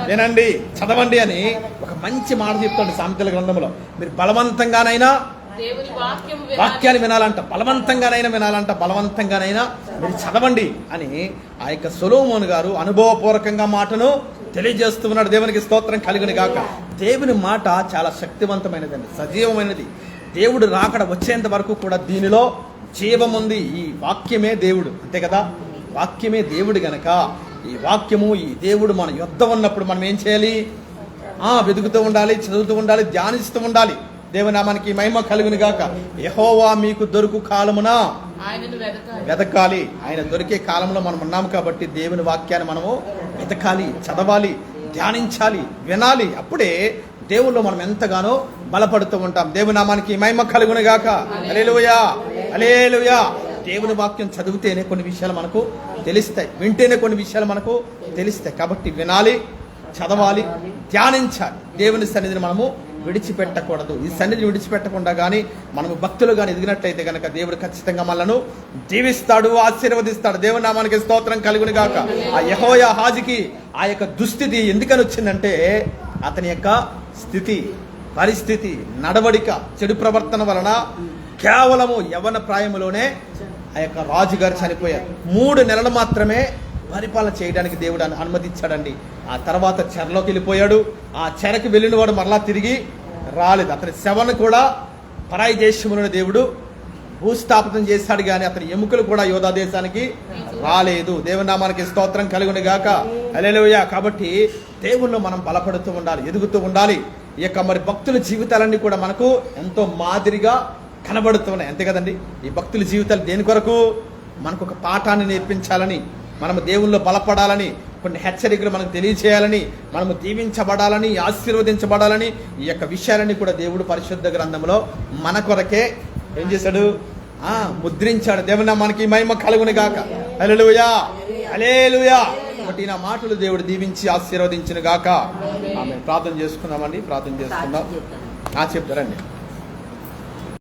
వినండి, చదవండి అని ఒక మంచి మాట చెప్తాడు సామెతల గ్రంథంలో. మీరు బలవంతంగానైనా దేవుని వాక్యాన్ని వినాలంట, బలవంతంగానైనా మీరు చదవండి అని ఆ యొక్క సొలొమోను గారు అనుభవపూర్వకంగా మాటను తెలియజేస్తూ ఉన్నాడు. దేవునికి స్తోత్రం కలుగును గాక. దేవుని మాట చాలా శక్తివంతమైనదండి, సజీవమైనది. దేవుడు రాకడ వచ్చేంత వరకు కూడా దీనిలో జీవం ఉంది. ఈ వాక్యమే దేవుడు, అంతే కదా, వాక్యమే దేవుడు గనక ఈ వాక్యము, ఈ దేవుడు మన యొద్ద ఉన్నప్పుడు మనం ఏం చేయాలి? వెతుకుతూ ఉండాలి, చదువుతూ ఉండాలి, ధ్యానిస్తూ ఉండాలి. దేవునామానికి మహిమ కలుగును గాక. యెహోవా మీకు దొరుకు కాలమున ఆయనను వెతకాలి. ఆయన దొరికే కాలంలో మనం ఉన్నాము కాబట్టి దేవుని వాక్యాన్ని మనము వెతకాలి, చదవాలి, ధ్యానించాలి, వినాలి. అప్పుడే దేవుల్లో మనం ఎంతగానో బలపడుతూ ఉంటాం. దేవునామానికి మహిమ కలుగును గాక. హల్లెలూయా, హల్లెలూయా. దేవుని వాక్యం చదివితేనే కొన్ని విషయాలు మనకు తెలుస్తాయి, వింటేనే కొన్ని విషయాలు మనకు తెలుస్తాయి. కాబట్టి వినాలి, చదవాలి, ధ్యానించాలి. దేవుని సన్నిధిని మనము విడిచిపెట్టకూడదు. ఈ సన్నిధిని విడిచిపెట్టకుండా కానీ మనము భక్తులు కానీ ఎదిగినట్లయితే కనుక దేవుడు ఖచ్చితంగా మనను దీవిస్తాడు, ఆశీర్వదిస్తాడు. దేవుని నామానికి స్తోత్రం కలుగును గాక. ఆ యెహోయాహాజుకి ఆ యొక్క దుస్థితి ఎందుకని వచ్చిందంటే అతని యొక్క స్థితి, పరిస్థితి, నడవడిక, చెడు ప్రవర్తన వలన కేవలము యవ్వన ప్రాయములోనే ఆ యొక్క రాజుగారు చనిపోయారు. 3 నెలలు మాత్రమే పరిపాలన చేయడానికి దేవుడు అనుమతించాడండి. ఆ తర్వాత చెరలోకి వెళ్ళిపోయాడు. ఆ చెరకు వెళ్ళిన వాడు మరలా తిరిగి రాలేదు. అతని శవను కూడా పరాయి దేశంలోని దేవుడు భూస్థాపితం చేశాడు, కానీ అతని ఎముకలు కూడా యోధా దేశానికి రాలేదు. దేవుని నామానికి స్తోత్రం కలుగును గాక. హల్లెలూయా. కాబట్టి దేవుల్లో మనం బలపడుతూ ఉండాలి, ఎదుగుతూ ఉండాలి. ఈ యొక్క మరి భక్తుల జీవితాలన్నీ కూడా మనకు ఎంతో మాదిరిగా కనబడుతున్నాయి, అంతే కదండి. ఈ భక్తుల జీవితాలు దేని కొరకు? మనకు ఒక పాఠాన్ని నేర్పించాలని, మనము దేవుల్లో బలపడాలని, కొన్ని హెచ్చరికలు మనకు తెలియచేయాలని, మనము దీవించబడాలని, ఆశీర్వదించబడాలని ఈ యొక్క విషయాలన్నీ కూడా దేవుడు పరిశుద్ధ గ్రంథంలో మన కొరకే ఏం చేశాడు? ముద్రించాడు. దేవుని నామానికి మహిమ కలుగును గాక. హల్లెలూయా, హల్లెలూయా. కాబట్టి నా మాటలు దేవుడు దీవించి ఆశీర్వదించును గాక. ఆమె ప్రార్థన చేసుకుందామండి, ప్రార్థన చేసుకుందాం. చెప్తారండి.